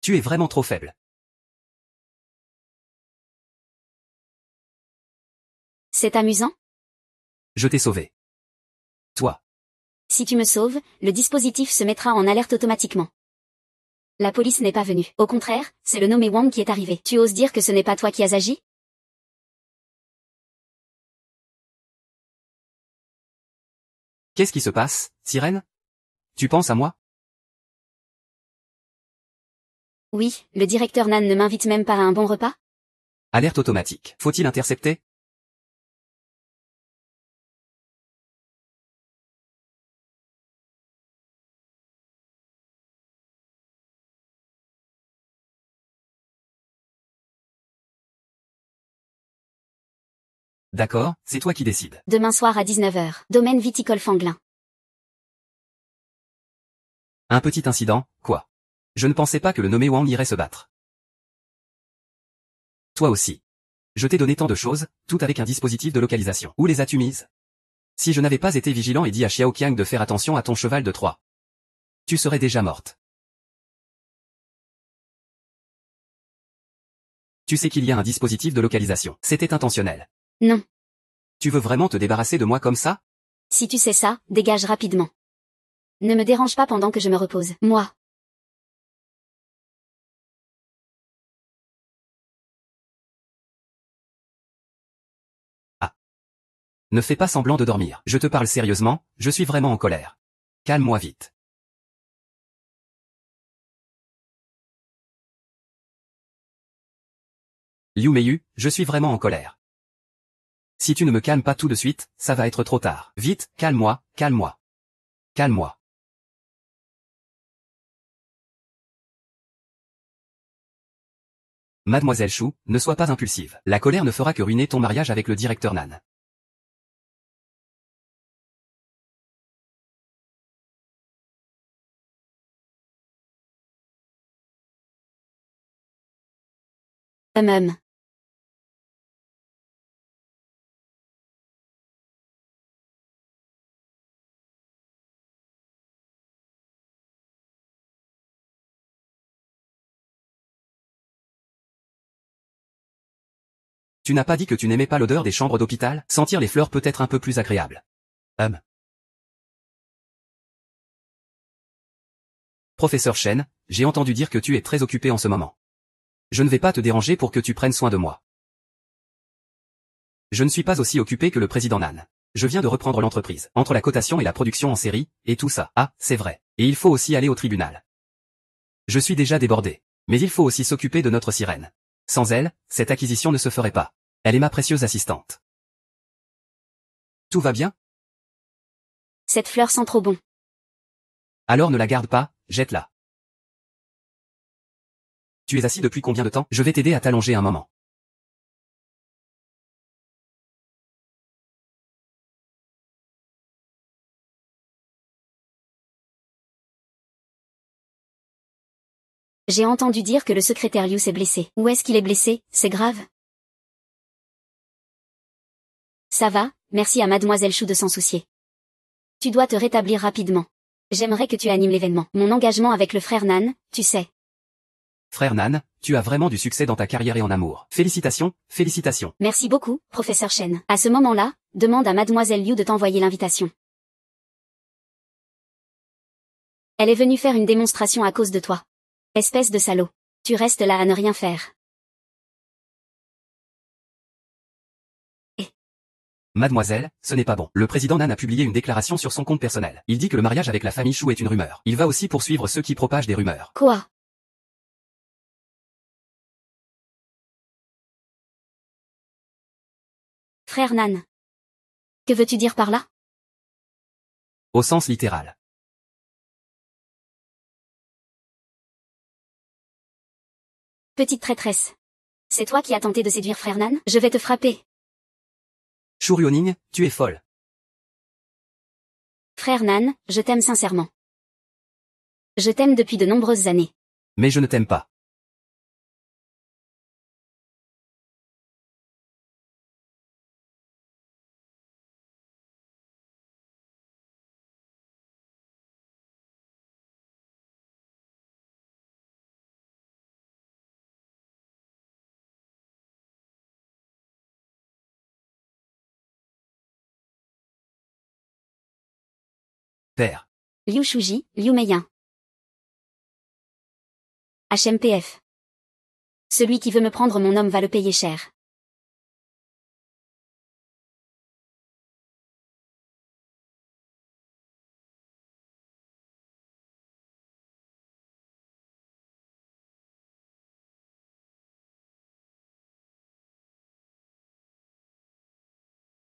B: Tu es vraiment trop faible.
A: C'est amusant?
B: Je t'ai sauvé. Toi.
A: Si tu me sauves, le dispositif se mettra en alerte automatiquement. La police n'est pas venue. Au contraire, c'est le nommé Wang qui est arrivé. Tu oses dire que ce n'est pas toi qui as agi?
B: Qu'est-ce qui se passe, sirène? Tu penses à moi?
A: Oui, le directeur Nan ne m'invite même pas à un bon repas?
B: Alerte automatique. Faut-il intercepter? D'accord, c'est toi qui décides.
A: Demain soir à 19h. Domaine viticole Fanglin.
B: Un petit incident, quoi? Je ne pensais pas que le nommé Wang irait se battre. Toi aussi. Je t'ai donné tant de choses, tout avec un dispositif de localisation. Où les as-tu mises? Si je n'avais pas été vigilant et dit à Xiaoqiang de faire attention à ton cheval de Troie, tu serais déjà morte. Tu sais qu'il y a un dispositif de localisation. C'était intentionnel.
A: Non.
B: Tu veux vraiment te débarrasser de moi comme ça?
A: Si tu sais ça, dégage rapidement. Ne me dérange pas pendant que je me repose. Moi.
B: Ah. Ne fais pas semblant de dormir. Je te parle sérieusement, je suis vraiment en colère. Calme-moi vite. Liu Meiyu, je suis vraiment en colère. Si tu ne me calmes pas tout de suite, ça va être trop tard. Vite, calme-moi, calme-moi. Calme-moi. Mademoiselle Chou, ne sois pas impulsive. La colère ne fera que ruiner ton mariage avec le directeur Nan.
A: Hum.
B: Tu n'as pas dit que tu n'aimais pas l'odeur des chambres d'hôpital? Sentir les fleurs peut être un peu plus agréable. Professeur Chen, j'ai entendu dire que tu es très occupé en ce moment. Je ne vais pas te déranger pour que tu prennes soin de moi. Je ne suis pas aussi occupé que le président Nan. Je viens de reprendre l'entreprise, entre la cotation et la production en série, et tout ça. Ah, c'est vrai. Et il faut aussi aller au tribunal. Je suis déjà débordé. Mais il faut aussi s'occuper de notre sirène. Sans elle, cette acquisition ne se ferait pas. Elle est ma précieuse assistante. Tout va bien?
A: Cette fleur sent trop bon.
B: Alors ne la garde pas, jette-la. Tu es assis depuis combien de temps? Je vais t'aider à t'allonger un moment.
A: J'ai entendu dire que le secrétaire Liu s'est blessé. Où est-ce qu'il est blessé? C'est grave? Ça va, merci à Mademoiselle Chou de s'en soucier. Tu dois te rétablir rapidement. J'aimerais que tu animes l'événement. Mon engagement avec le frère Nan, tu sais.
B: Frère Nan, tu as vraiment du succès dans ta carrière et en amour. Félicitations, félicitations.
A: Merci beaucoup, professeur Chen. À ce moment-là, demande à Mademoiselle Liu de t'envoyer l'invitation. Elle est venue faire une démonstration à cause de toi. Espèce de salaud. Tu restes là à ne rien faire.
B: Mademoiselle, ce n'est pas bon. Le président Nan a publié une déclaration sur son compte personnel. Il dit que le mariage avec la famille Chou est une rumeur. Il va aussi poursuivre ceux qui propagent des rumeurs.
A: Quoi? Frère Nan. Que veux-tu dire par là?
B: Au sens littéral.
A: Petite traîtresse. C'est toi qui as tenté de séduire frère Nan? Je vais te frapper.
B: Chou Ruoning, tu es folle.
A: Frère Nan, je t'aime sincèrement. Je t'aime depuis de nombreuses années.
B: Mais je ne t'aime pas. Père.
A: Liu Shuji, Liu Meiyin. HMPF. Celui qui veut me prendre mon homme va le payer cher.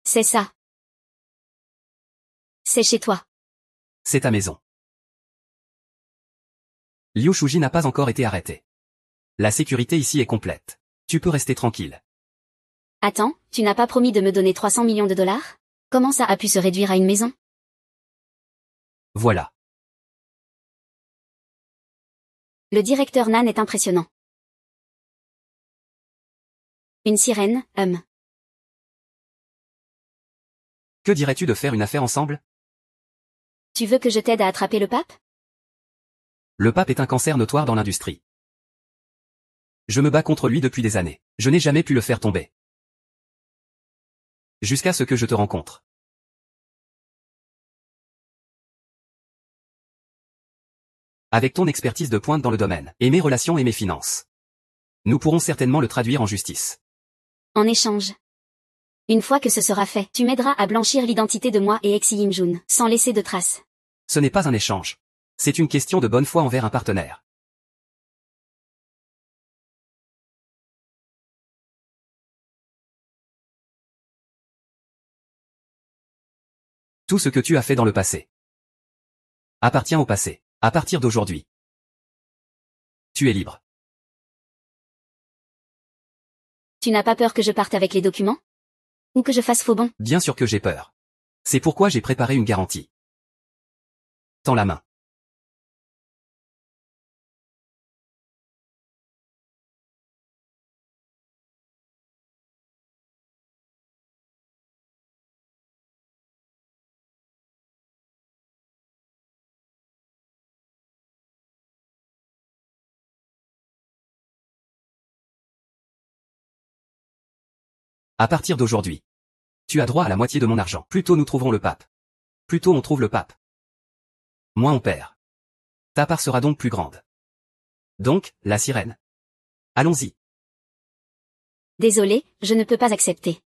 A: C'est ça. C'est chez toi.
B: C'est ta maison. Liu Shuji n'a pas encore été arrêté. La sécurité ici est complète. Tu peux rester tranquille.
A: Attends, tu n'as pas promis de me donner 300 millions de dollars? Comment ça a pu se réduire à une maison?
B: Voilà.
A: Le directeur Nan est impressionnant. Une sirène,
B: Que dirais-tu de faire une affaire ensemble?
A: Tu veux que je t'aide à attraper le pape?
B: Le pape est un cancer notoire dans l'industrie. Je me bats contre lui depuis des années. Je n'ai jamais pu le faire tomber. Jusqu'à ce que je te rencontre. Avec ton expertise de pointe dans le domaine, et mes relations et mes finances, nous pourrons certainement le traduire en justice.
A: En échange. Une fois que ce sera fait, tu m'aideras à blanchir l'identité de moi et Exi Yim-jun, sans laisser de traces.
B: Ce n'est pas un échange. C'est une question de bonne foi envers un partenaire. Tout ce que tu as fait dans le passé appartient au passé. À partir d'aujourd'hui, tu es libre.
A: Tu n'as pas peur que je parte avec les documents? Ou que je fasse faux bond?
B: Bien sûr que j'ai peur. C'est pourquoi j'ai préparé une garantie. Tends la main. À partir d'aujourd'hui, tu as droit à la moitié de mon argent. Plus tôt nous trouverons le pape. Plus tôt on trouve le pape, moins on perd. Ta part sera donc plus grande. Donc, la sirène. Allons-y.
A: Désolé, je ne peux pas accepter.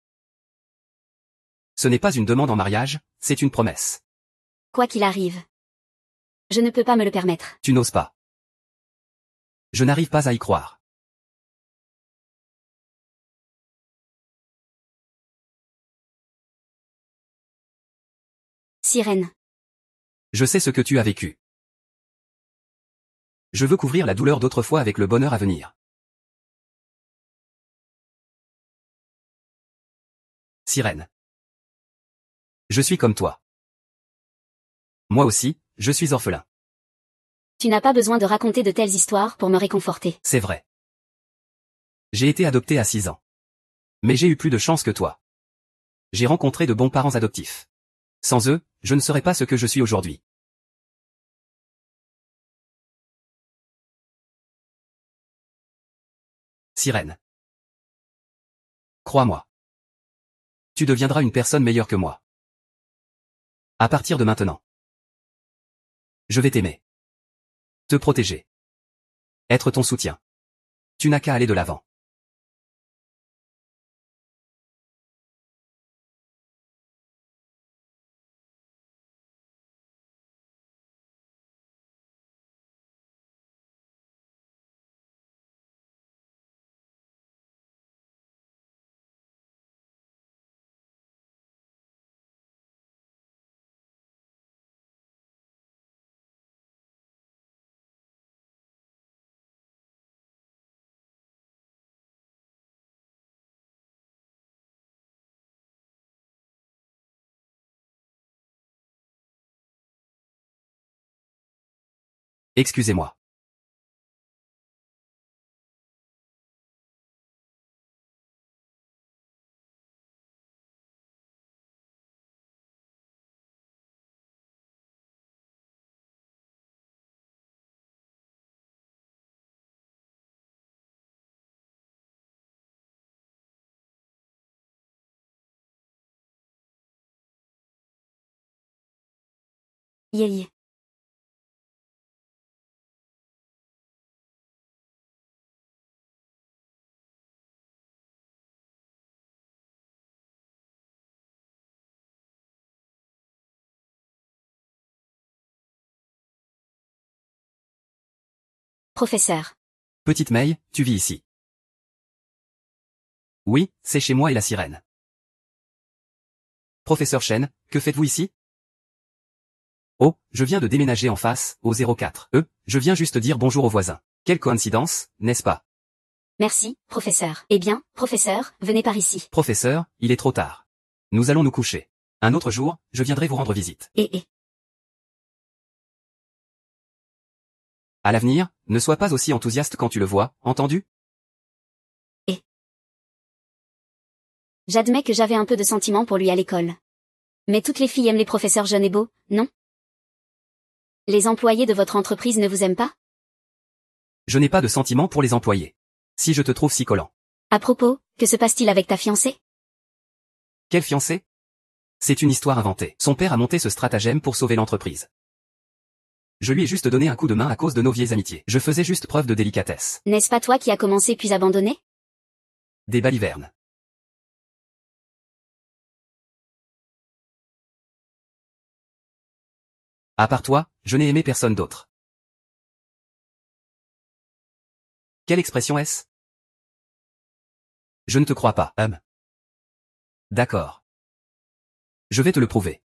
B: Ce n'est pas une demande en mariage, c'est une promesse.
A: Quoi qu'il arrive. Je ne peux pas me le permettre.
B: Tu n'oses pas. Je n'arrive pas à y croire.
A: Sirène.
B: Je sais ce que tu as vécu. Je veux couvrir la douleur d'autrefois avec le bonheur à venir. Sirène. Je suis comme toi. Moi aussi, je suis orphelin.
A: Tu n'as pas besoin de raconter de telles histoires pour me réconforter.
B: C'est vrai. J'ai été adopté à 6 ans. Mais j'ai eu plus de chance que toi. J'ai rencontré de bons parents adoptifs. Sans eux, je ne serais pas ce que je suis aujourd'hui. Sirène. Crois-moi. Tu deviendras une personne meilleure que moi. À partir de maintenant. Je vais t'aimer. Te protéger. Être ton soutien. Tu n'as qu'à aller de l'avant. Excusez-moi.
A: Yay. Professeur.
B: Petite May, tu vis ici? Oui, c'est chez moi et la sirène. Professeur Chen, que faites-vous ici? Oh, je viens de déménager en face, au 04. Je viens juste dire bonjour aux voisins. Quelle coïncidence, n'est-ce pas?
A: Merci, professeur. Eh bien, professeur, venez par ici.
B: Professeur, il est trop tard. Nous allons nous coucher. Un autre jour, je viendrai vous rendre visite. À l'avenir, ne sois pas aussi enthousiaste quand tu le vois, entendu?
A: J'admets que j'avais un peu de sentiment pour lui à l'école. Mais toutes les filles aiment les professeurs jeunes et beaux, non? Les employés de votre entreprise ne vous aiment pas?
B: Je n'ai pas de sentiment pour les employés. Si je te trouve si collant.
A: À propos, que se passe-t-il avec ta fiancée?
B: Quelle fiancée? C'est une histoire inventée. Son père a monté ce stratagème pour sauver l'entreprise. Je lui ai juste donné un coup de main à cause de nos vieilles amitiés. Je faisais juste preuve de délicatesse.
A: N'est-ce pas toi qui as commencé puis abandonné?
B: Des balivernes. À part toi, je n'ai aimé personne d'autre. Quelle expression est-ce? Je ne te crois pas, D'accord. Je vais te le prouver.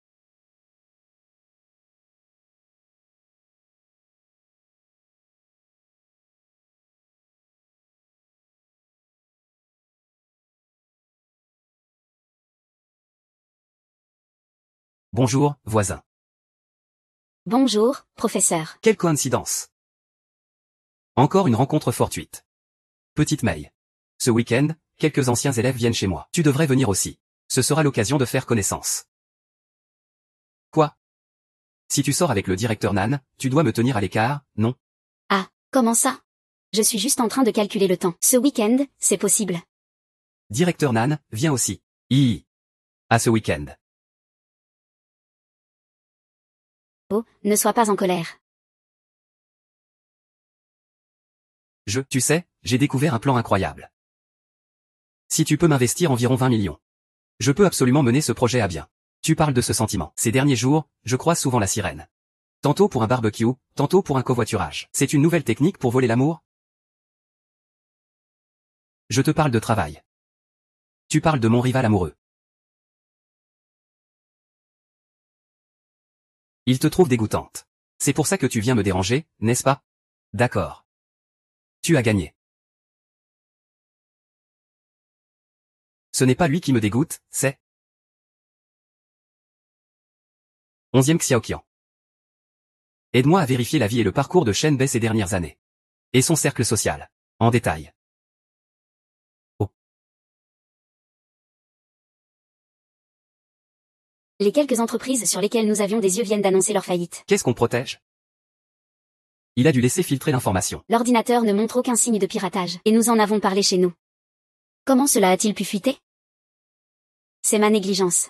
B: Bonjour, voisin.
A: Bonjour, professeur.
B: Quelle coïncidence. Encore une rencontre fortuite. Petite May. Ce week-end, quelques anciens élèves viennent chez moi. Tu devrais venir aussi. Ce sera l'occasion de faire connaissance. Quoi? Si tu sors avec le directeur Nan, tu dois me tenir à l'écart, non?
A: Ah, comment ça? Je suis juste en train de calculer le temps. Ce week-end, c'est possible.
B: Directeur Nan, viens aussi. À ce week-end.
A: Oh, ne sois pas en colère.
B: Tu sais, j'ai découvert un plan incroyable. Si tu peux m'investir environ 20 millions. Je peux absolument mener ce projet à bien. Tu parles de ce sentiment. Ces derniers jours, je croise souvent la sirène. Tantôt pour un barbecue, tantôt pour un covoiturage. C'est une nouvelle technique pour voler l'amour? Je te parle de travail. Tu parles de mon rival amoureux. Il te trouve dégoûtante. C'est pour ça que tu viens me déranger, n'est-ce pas? D'accord. Tu as gagné. Ce n'est pas lui qui me dégoûte, c'est... 11e Xiaoqian. Aide-moi à vérifier la vie et le parcours de Shen Bei ces dernières années. Et son cercle social. En détail. Oh.
A: Les quelques entreprises sur lesquelles nous avions des yeux viennent d'annoncer leur faillite.
B: Qu'est-ce qu'on protège? Il a dû laisser filtrer l'information.
A: L'ordinateur ne montre aucun signe de piratage, et nous en avons parlé chez nous. Comment cela a-t-il pu fuiter? C'est ma négligence.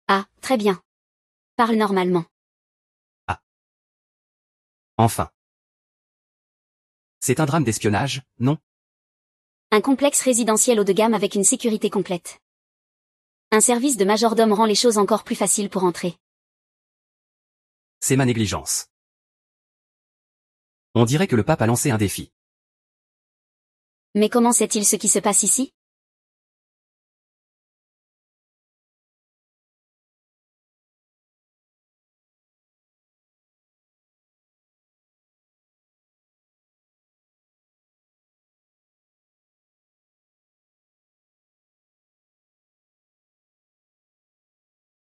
A: Ah, très bien. Parle normalement.
B: Ah. Enfin. C'est un drame d'espionnage, non?
A: Un complexe résidentiel haut de gamme avec une sécurité complète. Un service de majordome rend les choses encore plus faciles pour entrer.
B: C'est ma négligence. On dirait que le pape a lancé un défi.
A: Mais comment sait-il ce qui se passe ici?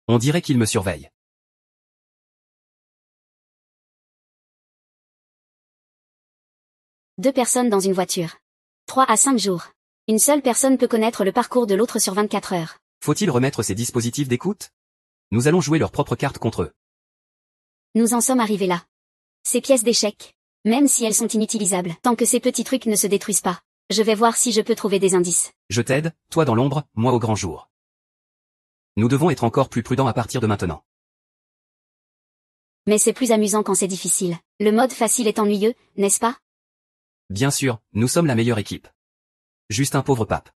B: On dirait qu'il me surveille.
A: Deux personnes dans une voiture. 3 à 5 jours. Une seule personne peut connaître le parcours de l'autre sur 24 heures.
B: Faut-il remettre ces dispositifs d'écoute? Nous allons jouer leur propre carte contre eux.
A: Nous en sommes arrivés là. Ces pièces d'échecs. Même si elles sont inutilisables, tant que ces petits trucs ne se détruisent pas. Je vais voir si je peux trouver des indices.
B: Je t'aide, toi dans l'ombre, moi au grand jour. Nous devons être encore plus prudents à partir de maintenant.
A: Mais c'est plus amusant quand c'est difficile. Le mode facile est ennuyeux, n'est-ce pas?
B: Bien sûr, nous sommes la meilleure équipe. Juste un pauvre pape.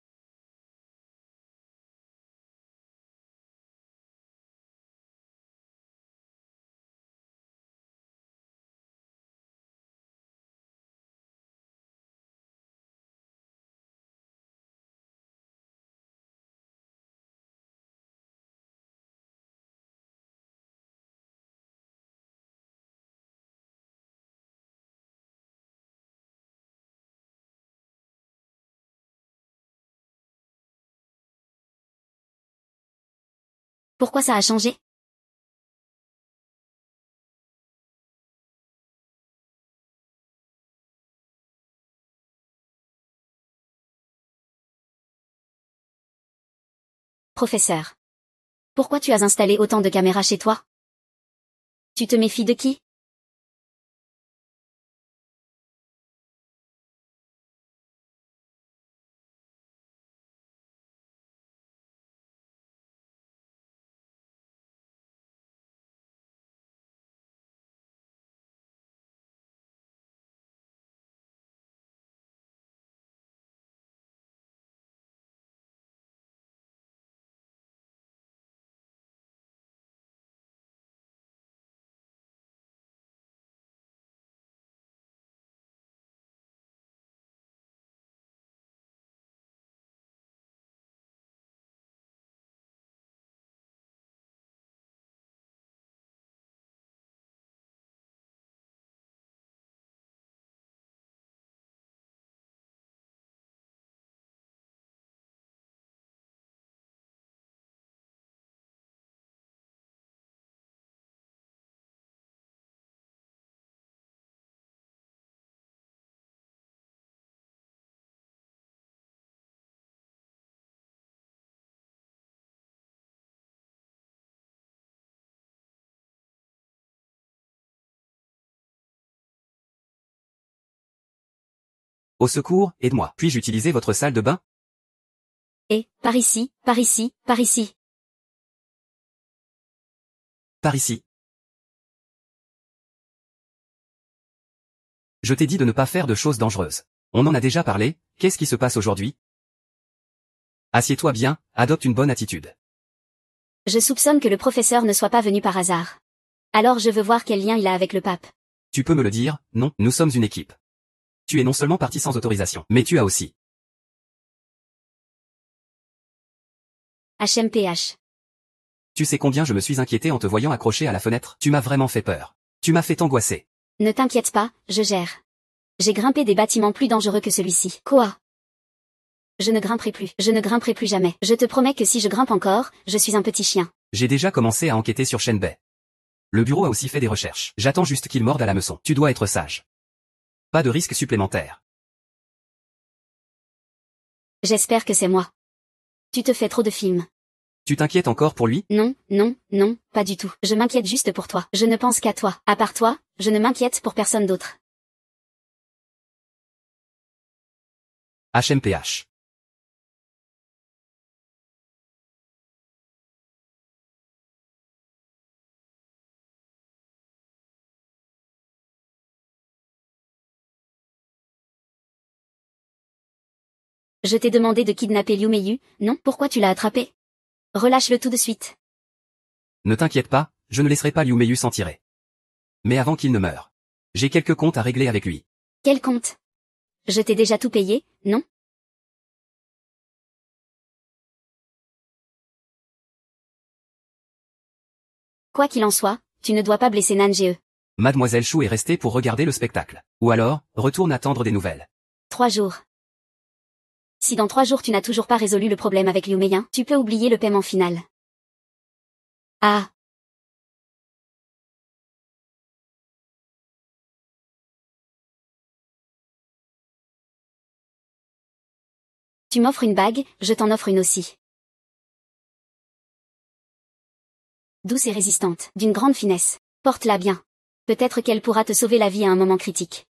A: Pourquoi ça a changé? Professeur. Pourquoi tu as installé autant de caméras chez toi? Tu te méfies de qui?
B: Au secours, aide-moi. Puis-je utiliser votre salle de bain?
A: Par ici, par ici, par ici.
B: Par ici. Je t'ai dit de ne pas faire de choses dangereuses. On en a déjà parlé, qu'est-ce qui se passe aujourd'hui? Assieds-toi bien, adopte une bonne attitude.
A: Je soupçonne que le professeur ne soit pas venu par hasard. Alors je veux voir quel lien il a avec le pape.
B: Tu peux me le dire, non, nous sommes une équipe. Tu es non seulement parti sans autorisation, mais tu as aussi.
A: HMPH.
B: Tu sais combien je me suis inquiété en te voyant accroché à la fenêtre? Tu m'as vraiment fait peur. Tu m'as fait t'angoisser.
A: Ne t'inquiète pas, je gère. J'ai grimpé des bâtiments plus dangereux que celui-ci. Quoi? Je ne grimperai plus. Je ne grimperai plus jamais. Je te promets que si je grimpe encore, je suis un petit chien.
B: J'ai déjà commencé à enquêter sur Shenbei. Le bureau a aussi fait des recherches. J'attends juste qu'il morde à la meçon. Tu dois être sage. Pas de risque supplémentaire.
A: J'espère que c'est moi. Tu te fais trop de films.
B: Tu t'inquiètes encore pour lui?
A: Non, non, non, pas du tout. Je m'inquiète juste pour toi. Je ne pense qu'à toi. À part toi, je ne m'inquiète pour personne d'autre.
B: HMPH.
A: Je t'ai demandé de kidnapper Liu Meiyu, non? Pourquoi tu l'as attrapé? Relâche-le tout de suite.
B: Ne t'inquiète pas, je ne laisserai pas Liu Meiyu s'en tirer. Mais avant qu'il ne meure. J'ai quelques comptes à régler avec lui.
A: Quel compte? Je t'ai déjà tout payé, non? Quoi qu'il en soit, tu ne dois pas blesser Nanjie.
B: Mademoiselle Chou est restée pour regarder le spectacle. Ou alors, retourne attendre des nouvelles.
A: 3 jours. Si dans 3 jours tu n'as toujours pas résolu le problème avec Liu Meiyin, tu peux oublier le paiement final. Ah. Tu m'offres une bague, je t'en offre une aussi. Douce et résistante, d'une grande finesse. Porte-la bien. Peut-être qu'elle pourra te sauver la vie à un moment critique.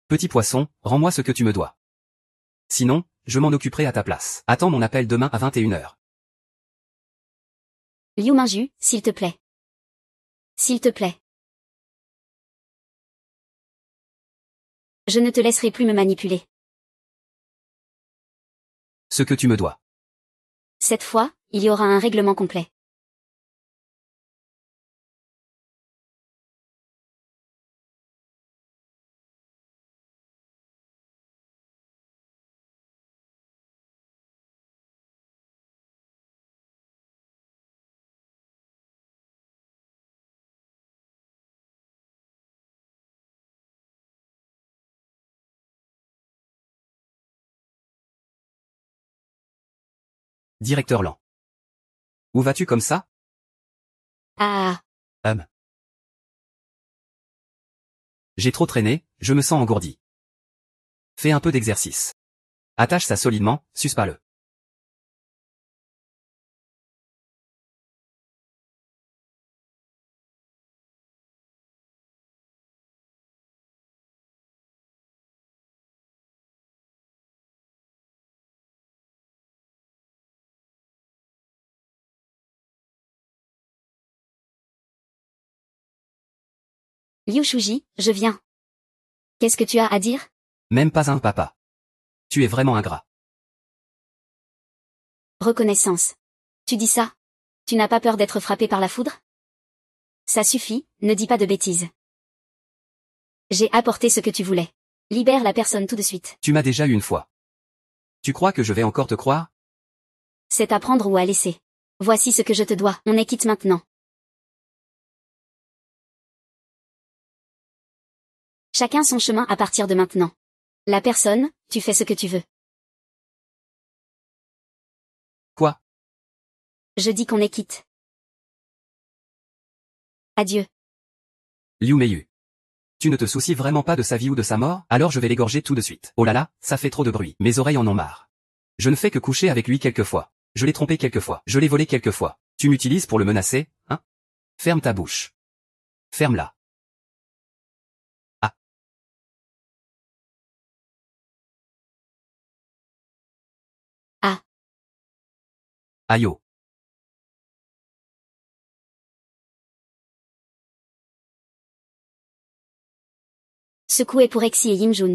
B: Petit poisson, rends-moi ce que tu me dois. Sinon, je m'en occuperai à ta place. Attends mon appel demain à 21h.
A: Liu Mingju, s'il te plaît. S'il te plaît. Je ne te laisserai plus me manipuler.
B: Ce que tu me dois.
A: Cette fois, il y aura un règlement complet.
B: Directeur lent. Où vas-tu comme ça?
A: Ah.
B: J'ai trop traîné, je me sens engourdi. Fais un peu d'exercice. Attache ça solidement, suce pas le.
A: Liu Shuji, je viens. Qu'est-ce que tu as à dire?
B: Même pas un papa. Tu es vraiment ingrat.
A: Reconnaissance. Tu dis ça? Tu n'as pas peur d'être frappé par la foudre? Ça suffit, ne dis pas de bêtises. J'ai apporté ce que tu voulais. Libère la personne tout de suite.
B: Tu m'as déjà eu une fois. Tu crois que je vais encore te croire?
A: C'est à prendre ou à laisser. Voici ce que je te dois. On est quitte maintenant. Chacun son chemin à partir de maintenant. La personne, tu fais ce que tu veux.
B: Quoi?
A: Je dis qu'on est quitte. Adieu.
B: Liu Meiyu. Tu ne te soucies vraiment pas de sa vie ou de sa mort? Alors je vais l'égorger tout de suite. Oh là là, ça fait trop de bruit. Mes oreilles en ont marre. Je ne fais que coucher avec lui quelquefois. Je l'ai trompé quelquefois. Je l'ai volé quelquefois. Tu m'utilises pour le menacer, hein? Ferme ta bouche. Ferme-la. Ah.
A: Ah.
B: Aïe oh.
A: Secoué pour Exi et Yimjun.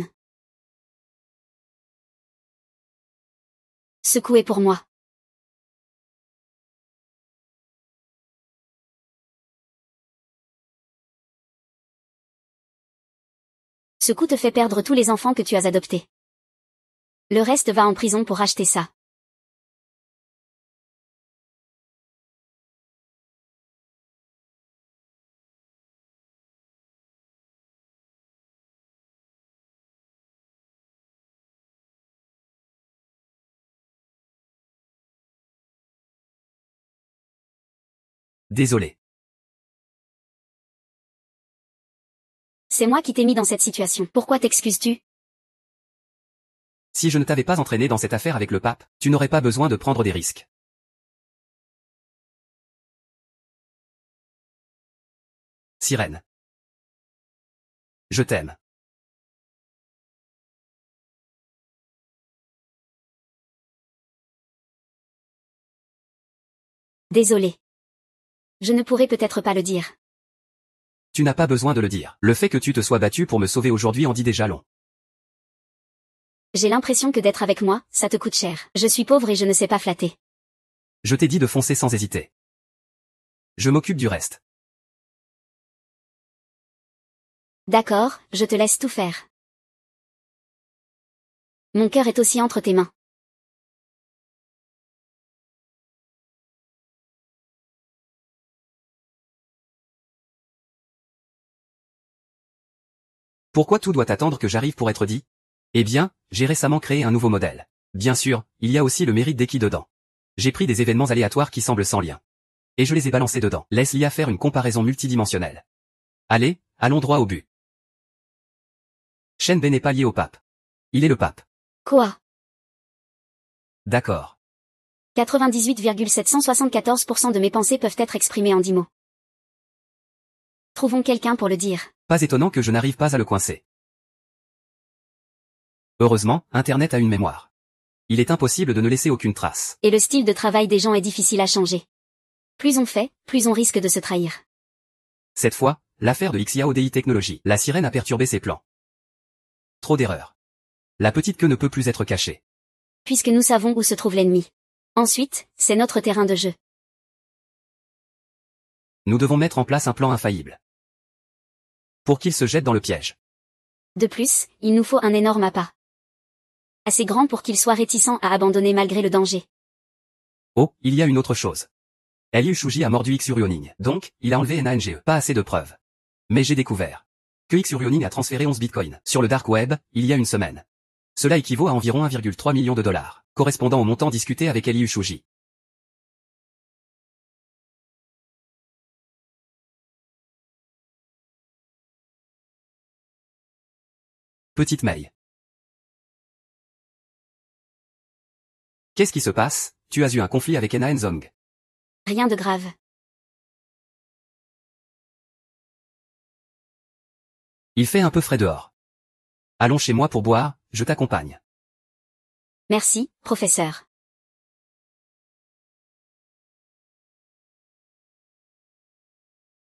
A: Secoué pour moi. Ce coup te fait perdre tous les enfants que tu as adoptés. Le reste va en prison pour racheter ça.
B: Désolé.
A: C'est moi qui t'ai mis dans cette situation. Pourquoi t'excuses-tu?
B: Si je ne t'avais pas entraîné dans cette affaire avec le pape, tu n'aurais pas besoin de prendre des risques. Sirène. Je t'aime.
A: Désolé. Je ne pourrais peut-être pas le dire.
B: Tu n'as pas besoin de le dire. Le fait que tu te sois battu pour me sauver aujourd'hui en dit déjà long.
A: J'ai l'impression que d'être avec moi, ça te coûte cher. Je suis pauvre et je ne sais pas flatter.
B: Je t'ai dit de foncer sans hésiter. Je m'occupe du reste.
A: D'accord, je te laisse tout faire. Mon cœur est aussi entre tes mains.
B: Pourquoi tout doit attendre que j'arrive pour être dit? Eh bien, j'ai récemment créé un nouveau modèle. Bien sûr, il y a aussi le mérite d'Eki dedans. J'ai pris des événements aléatoires qui semblent sans lien. Et je les ai balancés dedans. Laisse l'IA faire une comparaison multidimensionnelle. Allez, allons droit au but. Shenbei n'est pas lié au pape. Il est le pape.
A: Quoi?
B: D'accord.
A: 98,774% de mes pensées peuvent être exprimées en 10 mots. Trouvons quelqu'un pour le dire.
B: Pas étonnant que je n'arrive pas à le coincer. Heureusement, Internet a une mémoire. Il est impossible de ne laisser aucune trace.
A: Et le style de travail des gens est difficile à changer. Plus on fait, plus on risque de se trahir.
B: Cette fois, l'affaire de XIAODI Technologies. La sirène a perturbé ses plans. Trop d'erreurs. La petite queue ne peut plus être cachée.
A: Puisque nous savons où se trouve l'ennemi. Ensuite, c'est notre terrain de jeu.
B: Nous devons mettre en place un plan infaillible. Pour qu'il se jette dans le piège.
A: De plus, il nous faut un énorme appât. Assez grand pour qu'il soit réticent à abandonner malgré le danger.
B: Oh, il y a une autre chose. Liu Shuji a mordu Xurioning, donc, il a enlevé NANGE. Pas assez de preuves. Mais j'ai découvert que Xurioning a transféré 11 bitcoins sur le dark web, il y a une semaine. Cela équivaut à environ 1,3 million de dollars, correspondant au montant discuté avec Liu Shuji. Petite Mei. Qu'est-ce qui se passe? Tu as eu un conflit avec Ena Enzong.
A: Rien de grave.
B: Il fait un peu frais dehors. Allons chez moi pour boire, je t'accompagne.
A: Merci, professeur.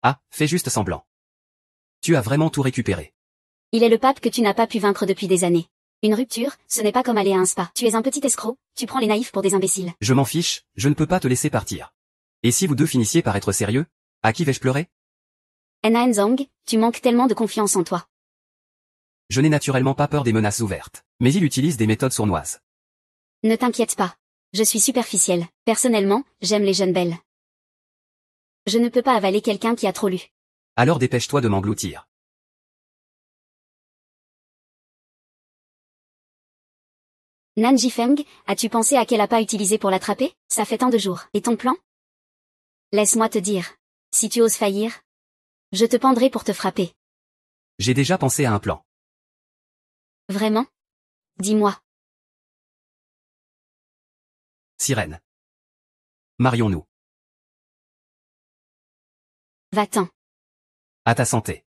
B: Ah, fais juste semblant. Tu as vraiment tout récupéré.
A: Il est le pape que tu n'as pas pu vaincre depuis des années. Une rupture, ce n'est pas comme aller à un spa. Tu es un petit escroc, tu prends les naïfs pour des imbéciles.
B: Je m'en fiche, je ne peux pas te laisser partir. Et si vous deux finissiez par être sérieux, à qui vais-je pleurer?
A: Ena Enzong, tu manques tellement de confiance en toi.
B: Je n'ai naturellement pas peur des menaces ouvertes, mais il utilise des méthodes sournoises.
A: Ne t'inquiète pas. Je suis superficielle. Personnellement, j'aime les jeunes belles. Je ne peux pas avaler quelqu'un qui a trop lu.
B: Alors dépêche-toi de m'engloutir.
A: Nan Jifeng, as-tu pensé à quel appât utiliser pour l'attraper? Ça fait tant de jours. Et ton plan? Laisse-moi te dire. Si tu oses faillir, je te pendrai pour te frapper.
B: J'ai déjà pensé à un plan.
A: Vraiment? Dis-moi.
B: Sirène. Marions-nous.
A: Va-t'en.
B: À ta santé.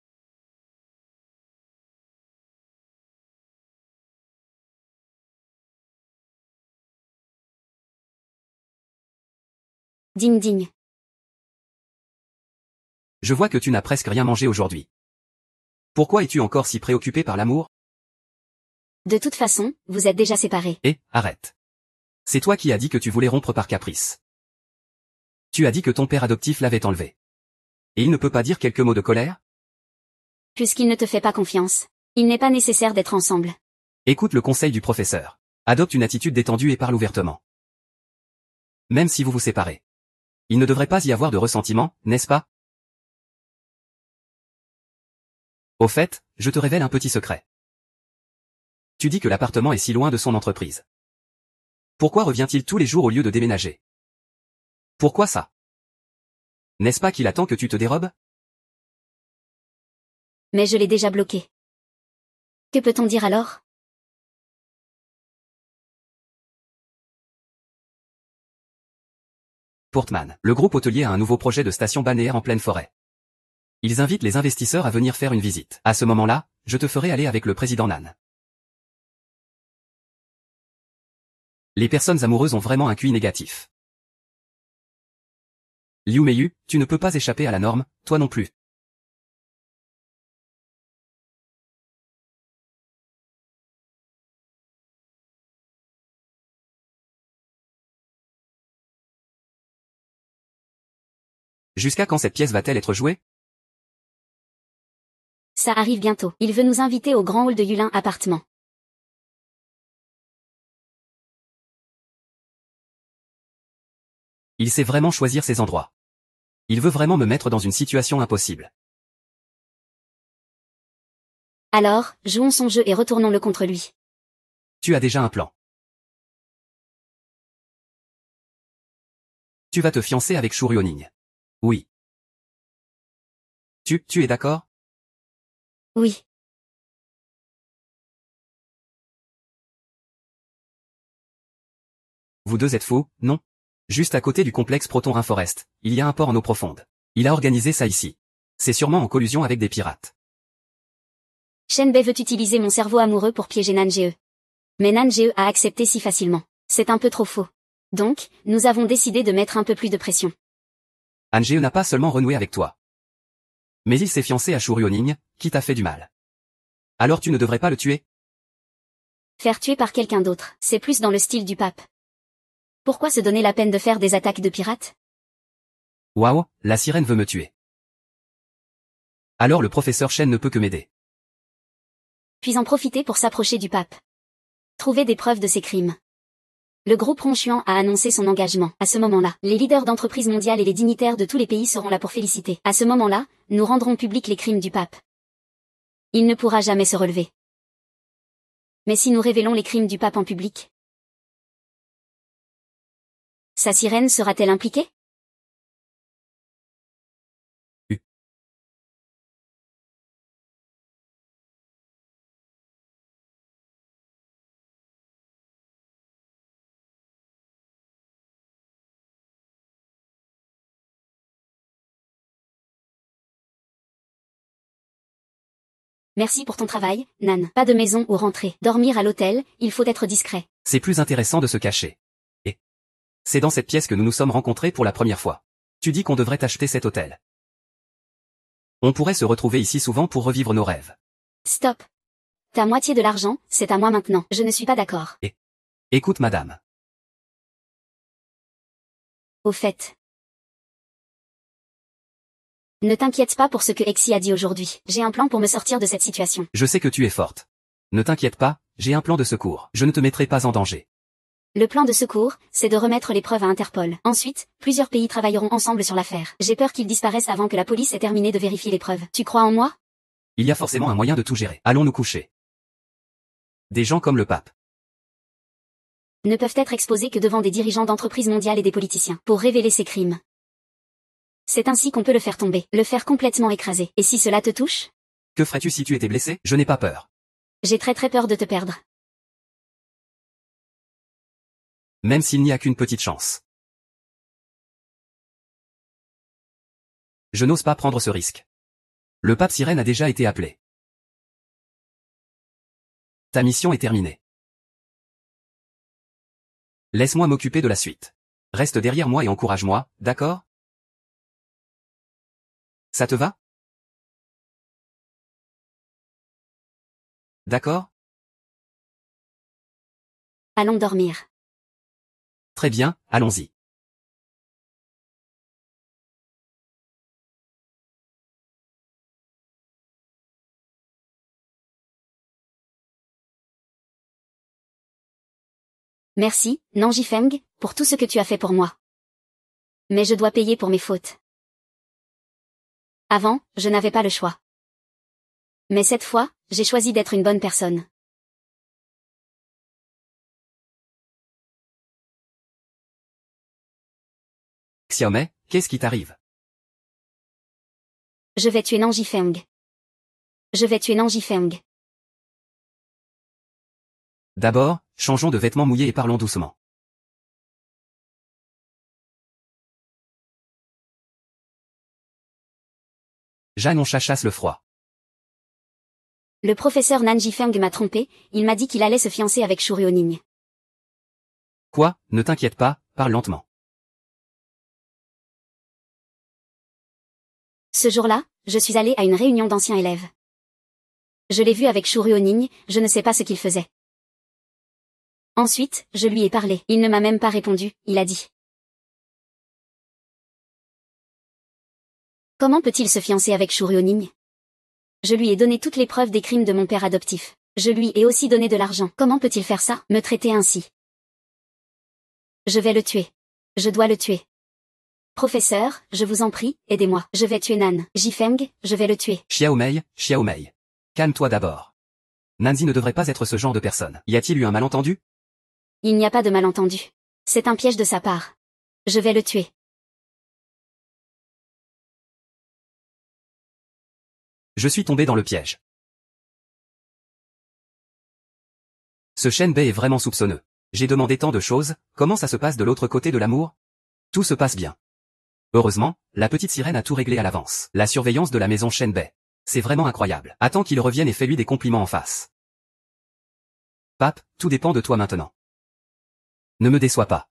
A: Ding ding.
B: Je vois que tu n'as presque rien mangé aujourd'hui. Pourquoi es-tu encore si préoccupé par l'amour?
A: De toute façon, vous êtes déjà séparés.
B: Arrête. C'est toi qui as dit que tu voulais rompre par caprice. Tu as dit que ton père adoptif l'avait enlevé. Et il ne peut pas dire quelques mots de colère?
A: Puisqu'il ne te fait pas confiance, il n'est pas nécessaire d'être ensemble.
B: Écoute le conseil du professeur. Adopte une attitude détendue et parle ouvertement. Même si vous vous séparez. Il ne devrait pas y avoir de ressentiment, n'est-ce pas? Au fait, je te révèle un petit secret. Tu dis que l'appartement est si loin de son entreprise. Pourquoi revient-il tous les jours au lieu de déménager? Pourquoi ça? N'est-ce pas qu'il attend que tu te dérobes?
A: Mais je l'ai déjà bloqué. Que peut-on dire alors?
B: Portman, le groupe hôtelier a un nouveau projet de station balnéaire en pleine forêt. Ils invitent les investisseurs à venir faire une visite. À ce moment-là, je te ferai aller avec le président Nan. Les personnes amoureuses ont vraiment un QI négatif. Liu Meiyu, tu ne peux pas échapper à la norme, toi non plus. Jusqu'à quand cette pièce va-t-elle être jouée?
A: Ça arrive bientôt. Il veut nous inviter au grand hall de Yulin appartement.
B: Il sait vraiment choisir ses endroits. Il veut vraiment me mettre dans une situation impossible.
A: Alors, jouons son jeu et retournons-le contre lui.
B: Tu as déjà un plan. Tu vas te fiancer avec Shu Ryoning. Oui. Tu es d'accord?
A: Oui.
B: Vous deux êtes faux, non? Juste à côté du complexe Proton Rainforest, il y a un port en eau profonde. Il a organisé ça ici. C'est sûrement en collusion avec des pirates.
A: Shenbei veut utiliser mon cerveau amoureux pour piéger Nanjie. Mais Nanjie a accepté si facilement. C'est un peu trop faux. Donc, nous avons décidé de mettre un peu plus de pression.
B: Nanjie n'a pas seulement renoué avec toi. Mais il s'est fiancé à Shurioning, qui t'a fait du mal. Alors tu ne devrais pas le tuer?
A: Faire tuer par quelqu'un d'autre, c'est plus dans le style du pape. Pourquoi se donner la peine de faire des attaques de pirates?
B: Waouh, la sirène veut me tuer. Alors le professeur Shen ne peut que m'aider.
A: Puis en profiter pour s'approcher du pape. Trouver des preuves de ses crimes. Le groupe Ronchuan a annoncé son engagement. À ce moment-là, les leaders d'entreprises mondiales et les dignitaires de tous les pays seront là pour féliciter. À ce moment-là, nous rendrons publics les crimes du pape. Il ne pourra jamais se relever. Mais si nous révélons les crimes du pape en public, sa sirène sera-t-elle impliquée? Merci pour ton travail, Nan. Pas de maison où rentrer. Dormir à l'hôtel, il faut être discret.
B: C'est plus intéressant de se cacher. Et c'est dans cette pièce que nous nous sommes rencontrés pour la première fois. Tu dis qu'on devrait acheter cet hôtel. On pourrait se retrouver ici souvent pour revivre nos rêves.
A: Stop. Ta moitié de l'argent, c'est à moi maintenant. Je ne suis pas d'accord.
B: Écoute madame.
A: Au fait. Ne t'inquiète pas pour ce que Exi a dit aujourd'hui. J'ai un plan pour me sortir de cette situation.
B: Je sais que tu es forte. Ne t'inquiète pas, j'ai un plan de secours. Je ne te mettrai pas en danger.
A: Le plan de secours, c'est de remettre les preuves à Interpol. Ensuite, plusieurs pays travailleront ensemble sur l'affaire. J'ai peur qu'ils disparaissent avant que la police ait terminé de vérifier les preuves. Tu crois en moi?
B: Il y a forcément un moyen de tout gérer. Allons nous coucher. Des gens comme le pape
A: ne peuvent être exposés que devant des dirigeants d'entreprises mondiales et des politiciens, pour révéler ces crimes. C'est ainsi qu'on peut le faire tomber, le faire complètement écraser. Et si cela te touche?
B: Que ferais-tu si tu étais blessé? Je n'ai pas peur.
A: J'ai très peur de te perdre.
B: Même s'il n'y a qu'une petite chance. Je n'ose pas prendre ce risque. Le pape sirène a déjà été appelé. Ta mission est terminée. Laisse-moi m'occuper de la suite. Reste derrière moi et encourage-moi, d'accord? Ça te va? D'accord?
A: Allons dormir.
B: Très bien, allons-y.
A: Merci, Nanji Feng, pour tout ce que tu as fait pour moi. Mais je dois payer pour mes fautes. Avant, je n'avais pas le choix. Mais cette fois, j'ai choisi d'être une bonne personne.
B: Xiaomei, qu'est-ce qui t'arrive?
A: Je vais tuer Nanji Feng. Je vais tuer Nanji Feng.
B: D'abord, changeons de vêtements mouillés et parlons doucement. Jeanne on chasse le froid.
A: Le professeur Nanji Feng m'a trompé, il m'a dit qu'il allait se fiancer avec Shurioning.
B: Quoi? Ne t'inquiète pas, parle lentement.
A: Ce jour-là, je suis allée à une réunion d'anciens élèves. Je l'ai vu avec Shurioning, je ne sais pas ce qu'il faisait. Ensuite, je lui ai parlé. Il ne m'a même pas répondu, il a dit. Comment peut-il se fiancer avec Shurioning? Je lui ai donné toutes les preuves des crimes de mon père adoptif. Je lui ai aussi donné de l'argent. Comment peut-il faire ça, me traiter ainsi? Je vais le tuer. Je dois le tuer. Professeur, je vous en prie, aidez-moi. Je vais tuer Nan. Jifeng, je vais le tuer.
B: Xiaomei. Calme-toi d'abord. Nanzi ne devrait pas être ce genre de personne. Y a-t-il eu un malentendu?
A: Il n'y a pas de malentendu. C'est un piège de sa part. Je vais le tuer.
B: Je suis tombé dans le piège. Ce Shenbei est vraiment soupçonneux. J'ai demandé tant de choses, comment ça se passe de l'autre côté de l'amour? Tout se passe bien. Heureusement, la petite sirène a tout réglé à l'avance. La surveillance de la maison Shenbei. C'est vraiment incroyable. Attends qu'il revienne et fais-lui des compliments en face. Pape, tout dépend de toi maintenant. Ne me déçois pas.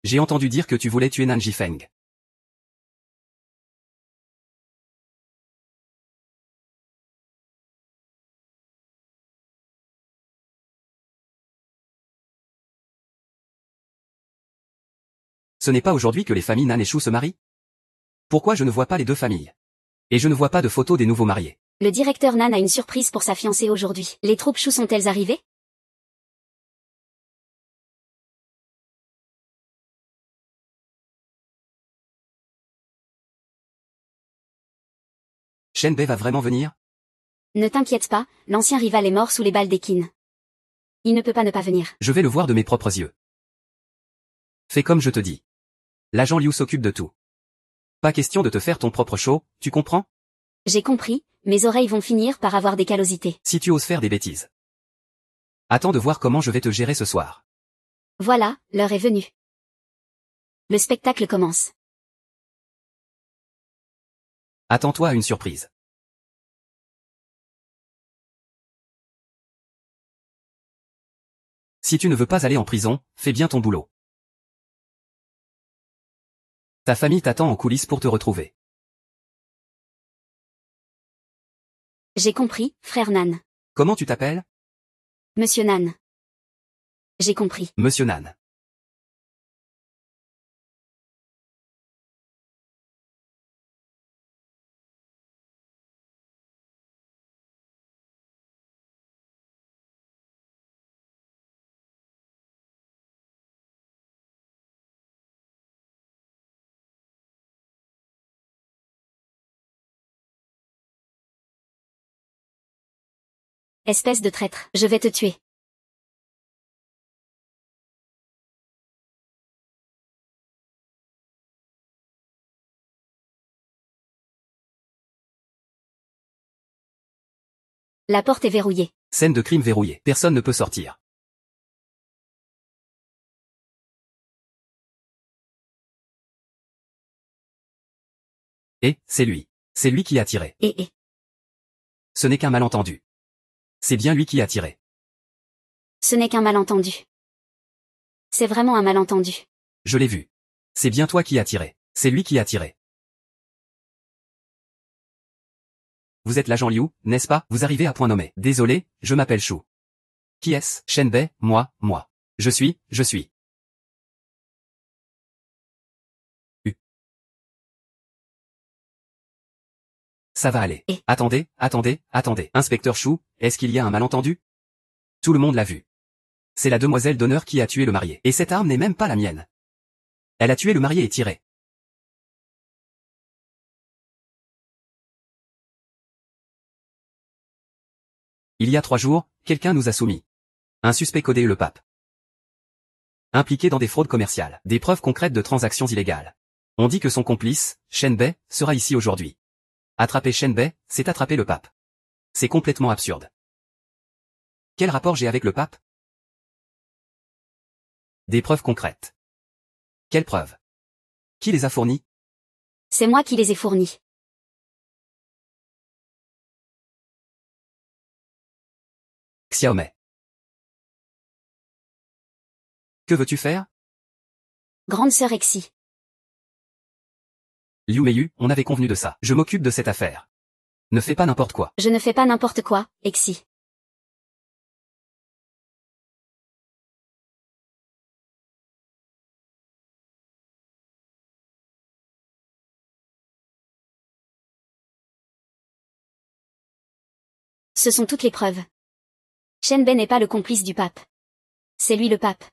B: J'ai entendu dire que tu voulais tuer Nan Jifeng. Ce n'est pas aujourd'hui que les familles Nan et Shu se marient? Pourquoi je ne vois pas les deux familles? Et je ne vois pas de photos des nouveaux mariés.
A: Le directeur Nan a une surprise pour sa fiancée aujourd'hui. Les troupes Shu sont-elles arrivées?
B: Shenbei va vraiment venir?
A: Ne t'inquiète pas, l'ancien rival est mort sous les balles des Qin. Il ne peut pas ne pas venir.
B: Je vais le voir de mes propres yeux. Fais comme je te dis. L'agent Liu s'occupe de tout. Pas question de te faire ton propre show, tu comprends?
A: J'ai compris, mes oreilles vont finir par avoir des callosités.
B: Si tu oses faire des bêtises. Attends de voir comment je vais te gérer ce soir.
A: Voilà, l'heure est venue. Le spectacle commence.
B: Attends-toi à une surprise. Si tu ne veux pas aller en prison, fais bien ton boulot. Ta famille t'attend en coulisses pour te retrouver.
A: J'ai compris, frère Nan.
B: Comment tu t'appelles?
A: Monsieur Nan. J'ai compris.
B: Monsieur Nan.
A: Espèce de traître, je vais te tuer. La porte est verrouillée.
B: Scène de crime verrouillée. Personne ne peut sortir. Et, c'est lui. C'est lui qui a tiré.
A: Et.
B: Ce n'est qu'un malentendu. C'est bien lui qui a tiré.
A: Ce n'est qu'un malentendu. C'est vraiment un malentendu.
B: Je l'ai vu. C'est bien toi qui as tiré. C'est lui qui a tiré. Vous êtes l'agent Liu, n'est-ce pas? Vous arrivez à point nommé. Désolé, je m'appelle Shu. Qui est-ce? Shenbei, moi. Je suis. Ça va aller.
A: Et
B: Attendez. Inspecteur Shu, est-ce qu'il y a un malentendu? Tout le monde l'a vu. C'est la demoiselle d'honneur qui a tué le marié. Et cette arme n'est même pas la mienne. Elle a tué le marié et tiré. Il y a 3 jours, quelqu'un nous a soumis. Un suspect codé le pape. Impliqué dans des fraudes commerciales. Des preuves concrètes de transactions illégales. On dit que son complice, Shenbei, sera ici aujourd'hui. Attraper Shenbei, c'est attraper le pape. C'est complètement absurde. Quel rapport j'ai avec le pape? Des preuves concrètes. Quelles preuves? Qui les a fournies?
A: c'est moi qui les ai fournis.
B: Xiaomei. Que veux-tu faire?
A: Grande sœur Exi.
B: Liu Meiyu, on avait convenu de ça. Je m'occupe de cette affaire. Ne fais pas n'importe quoi.
A: Je ne fais pas n'importe quoi, Exi. Ce sont toutes les preuves. Shenbei n'est pas le complice du pape. C'est lui le pape.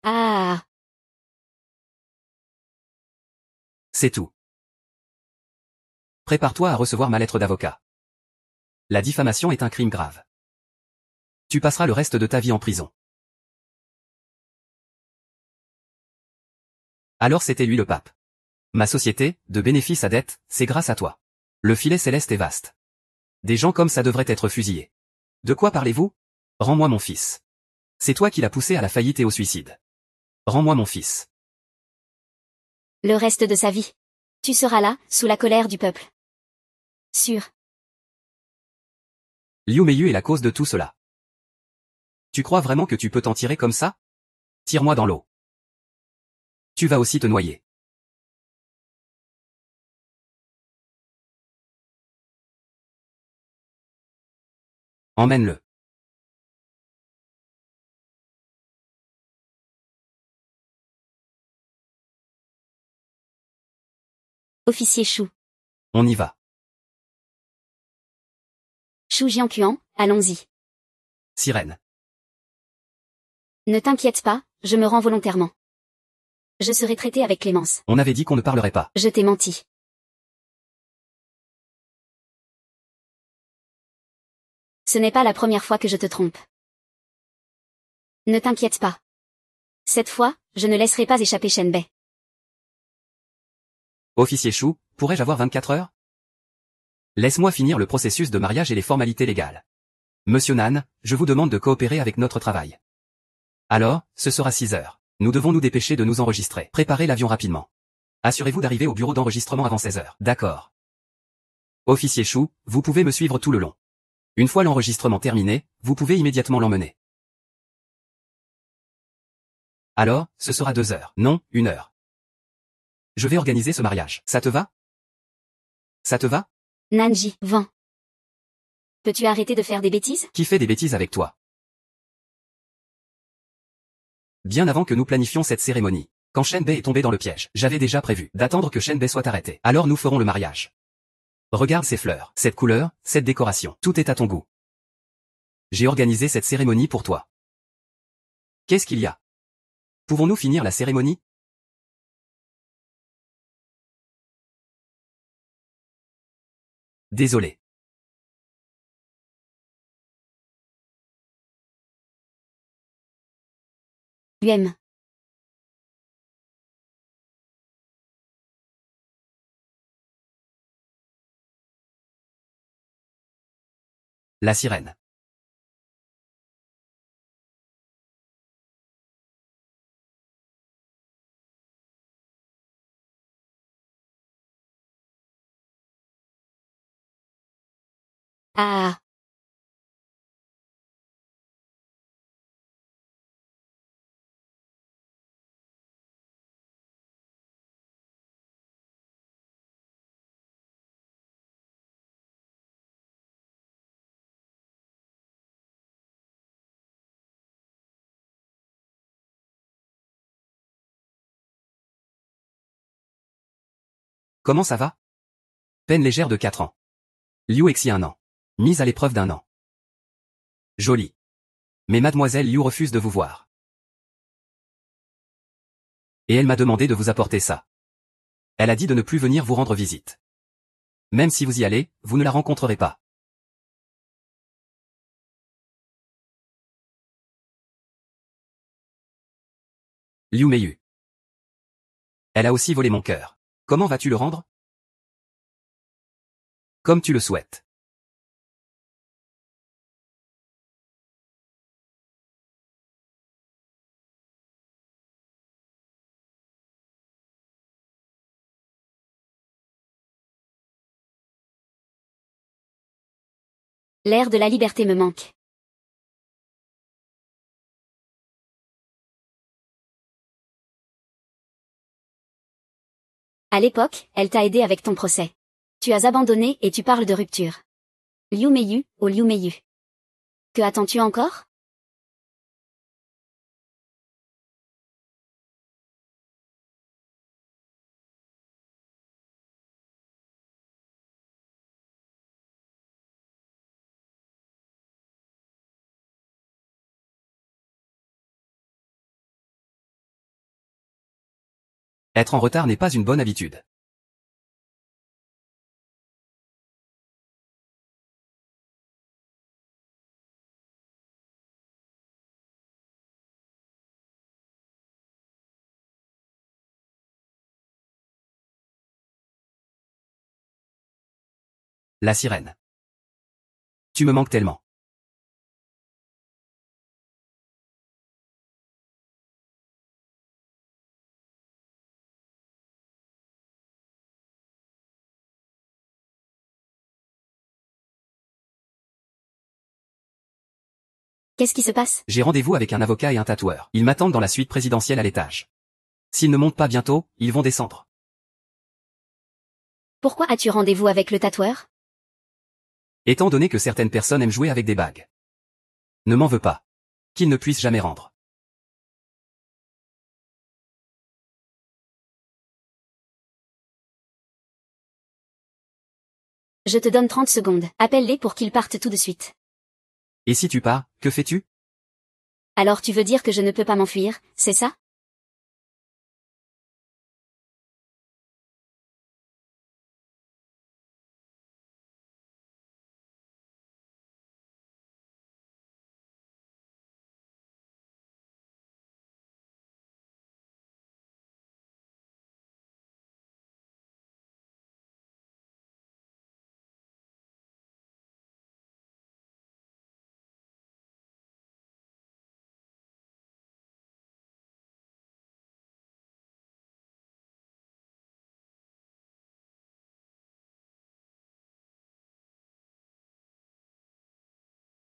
A: Ah.
B: C'est tout. Prépare-toi à recevoir ma lettre d'avocat. La diffamation est un crime grave. Tu passeras le reste de ta vie en prison. Alors c'était lui le pape. Ma société, de bénéfice à dette, c'est grâce à toi. Le filet céleste est vaste. Des gens comme ça devraient être fusillés. De quoi parlez-vous? Rends-moi mon fils. C'est toi qui l'as poussé à la faillite et au suicide. Rends-moi mon fils.
A: Le reste de sa vie. Tu seras là, sous la colère du peuple. Sûr.
B: Liu Meiyu est la cause de tout cela. Tu crois vraiment que tu peux t'en tirer comme ça? Tire-moi dans l'eau. Tu vas aussi te noyer. Emmène-le.
A: Officier Shu.
B: On y va.
A: Shu Jianquan, allons-y.
B: Sirène.
A: Ne t'inquiète pas, je me rends volontairement. Je serai traité avec clémence.
B: On avait dit qu'on ne parlerait pas.
A: Je t'ai menti. Ce n'est pas la première fois que je te trompe. Ne t'inquiète pas. Cette fois, je ne laisserai pas échapper Shenbei.
B: Officier Shu, pourrais-je avoir 24 heures? Laisse-moi finir le processus de mariage et les formalités légales. Monsieur Nan, je vous demande de coopérer avec notre travail. Alors, ce sera 6 heures. Nous devons nous dépêcher de nous enregistrer. Préparez l'avion rapidement. Assurez-vous d'arriver au bureau d'enregistrement avant 16 heures. D'accord. Officier Shu, vous pouvez me suivre tout le long. Une fois l'enregistrement terminé, vous pouvez immédiatement l'emmener. Alors, ce sera 2 heures. Non, 1 heure. Je vais organiser ce mariage. Ça te va? Ça te va?
A: Nanji, vent. Peux-tu arrêter de faire des bêtises?
B: Qui fait des bêtises avec toi? Bien avant que nous planifions cette cérémonie, quand Shenbei est tombé dans le piège, j'avais déjà prévu d'attendre que Shenbei soit arrêté. Alors nous ferons le mariage. Regarde ces fleurs, cette couleur, cette décoration, tout est à ton goût. J'ai organisé cette cérémonie pour toi. Qu'est-ce qu'il y a? Pouvons-nous finir la cérémonie? Désolé.
A: UM.
B: La sirène.
A: Ah.
B: Comment ça va? Peine légère de 4 ans. Liu Exi 1 an. Mise à l'épreuve d'1 an. Joli. Mais mademoiselle Liu refuse de vous voir. Et elle m'a demandé de vous apporter ça. Elle a dit de ne plus venir vous rendre visite. Même si vous y allez, vous ne la rencontrerez pas. Liu Meiyu. Elle a aussi volé mon cœur. Comment vas-tu le rendre? Comme tu le souhaites.
A: L'air de la liberté me manque. À l'époque, elle t'a aidé avec ton procès. Tu as abandonné et tu parles de rupture. Liu Meiyu, au Liu Meiyu. Que attends-tu encore?
B: Être en retard n'est pas une bonne habitude. La sirène. Tu me manques tellement.
A: Qu'est-ce qui se passe?
B: J'ai rendez-vous avec un avocat et un tatoueur. Ils m'attendent dans la suite présidentielle à l'étage. S'ils ne montent pas bientôt, ils vont descendre.
A: Pourquoi as-tu rendez-vous avec le tatoueur?
B: Étant donné que certaines personnes aiment jouer avec des bagues. Ne m'en veux pas. Qu'ils ne puissent jamais rendre.
A: Je te donne 30 secondes. Appelle-les pour qu'ils partent tout de suite.
B: Et si tu pars, que fais-tu?
A: Alors tu veux dire que je ne peux pas m'enfuir, c'est ça?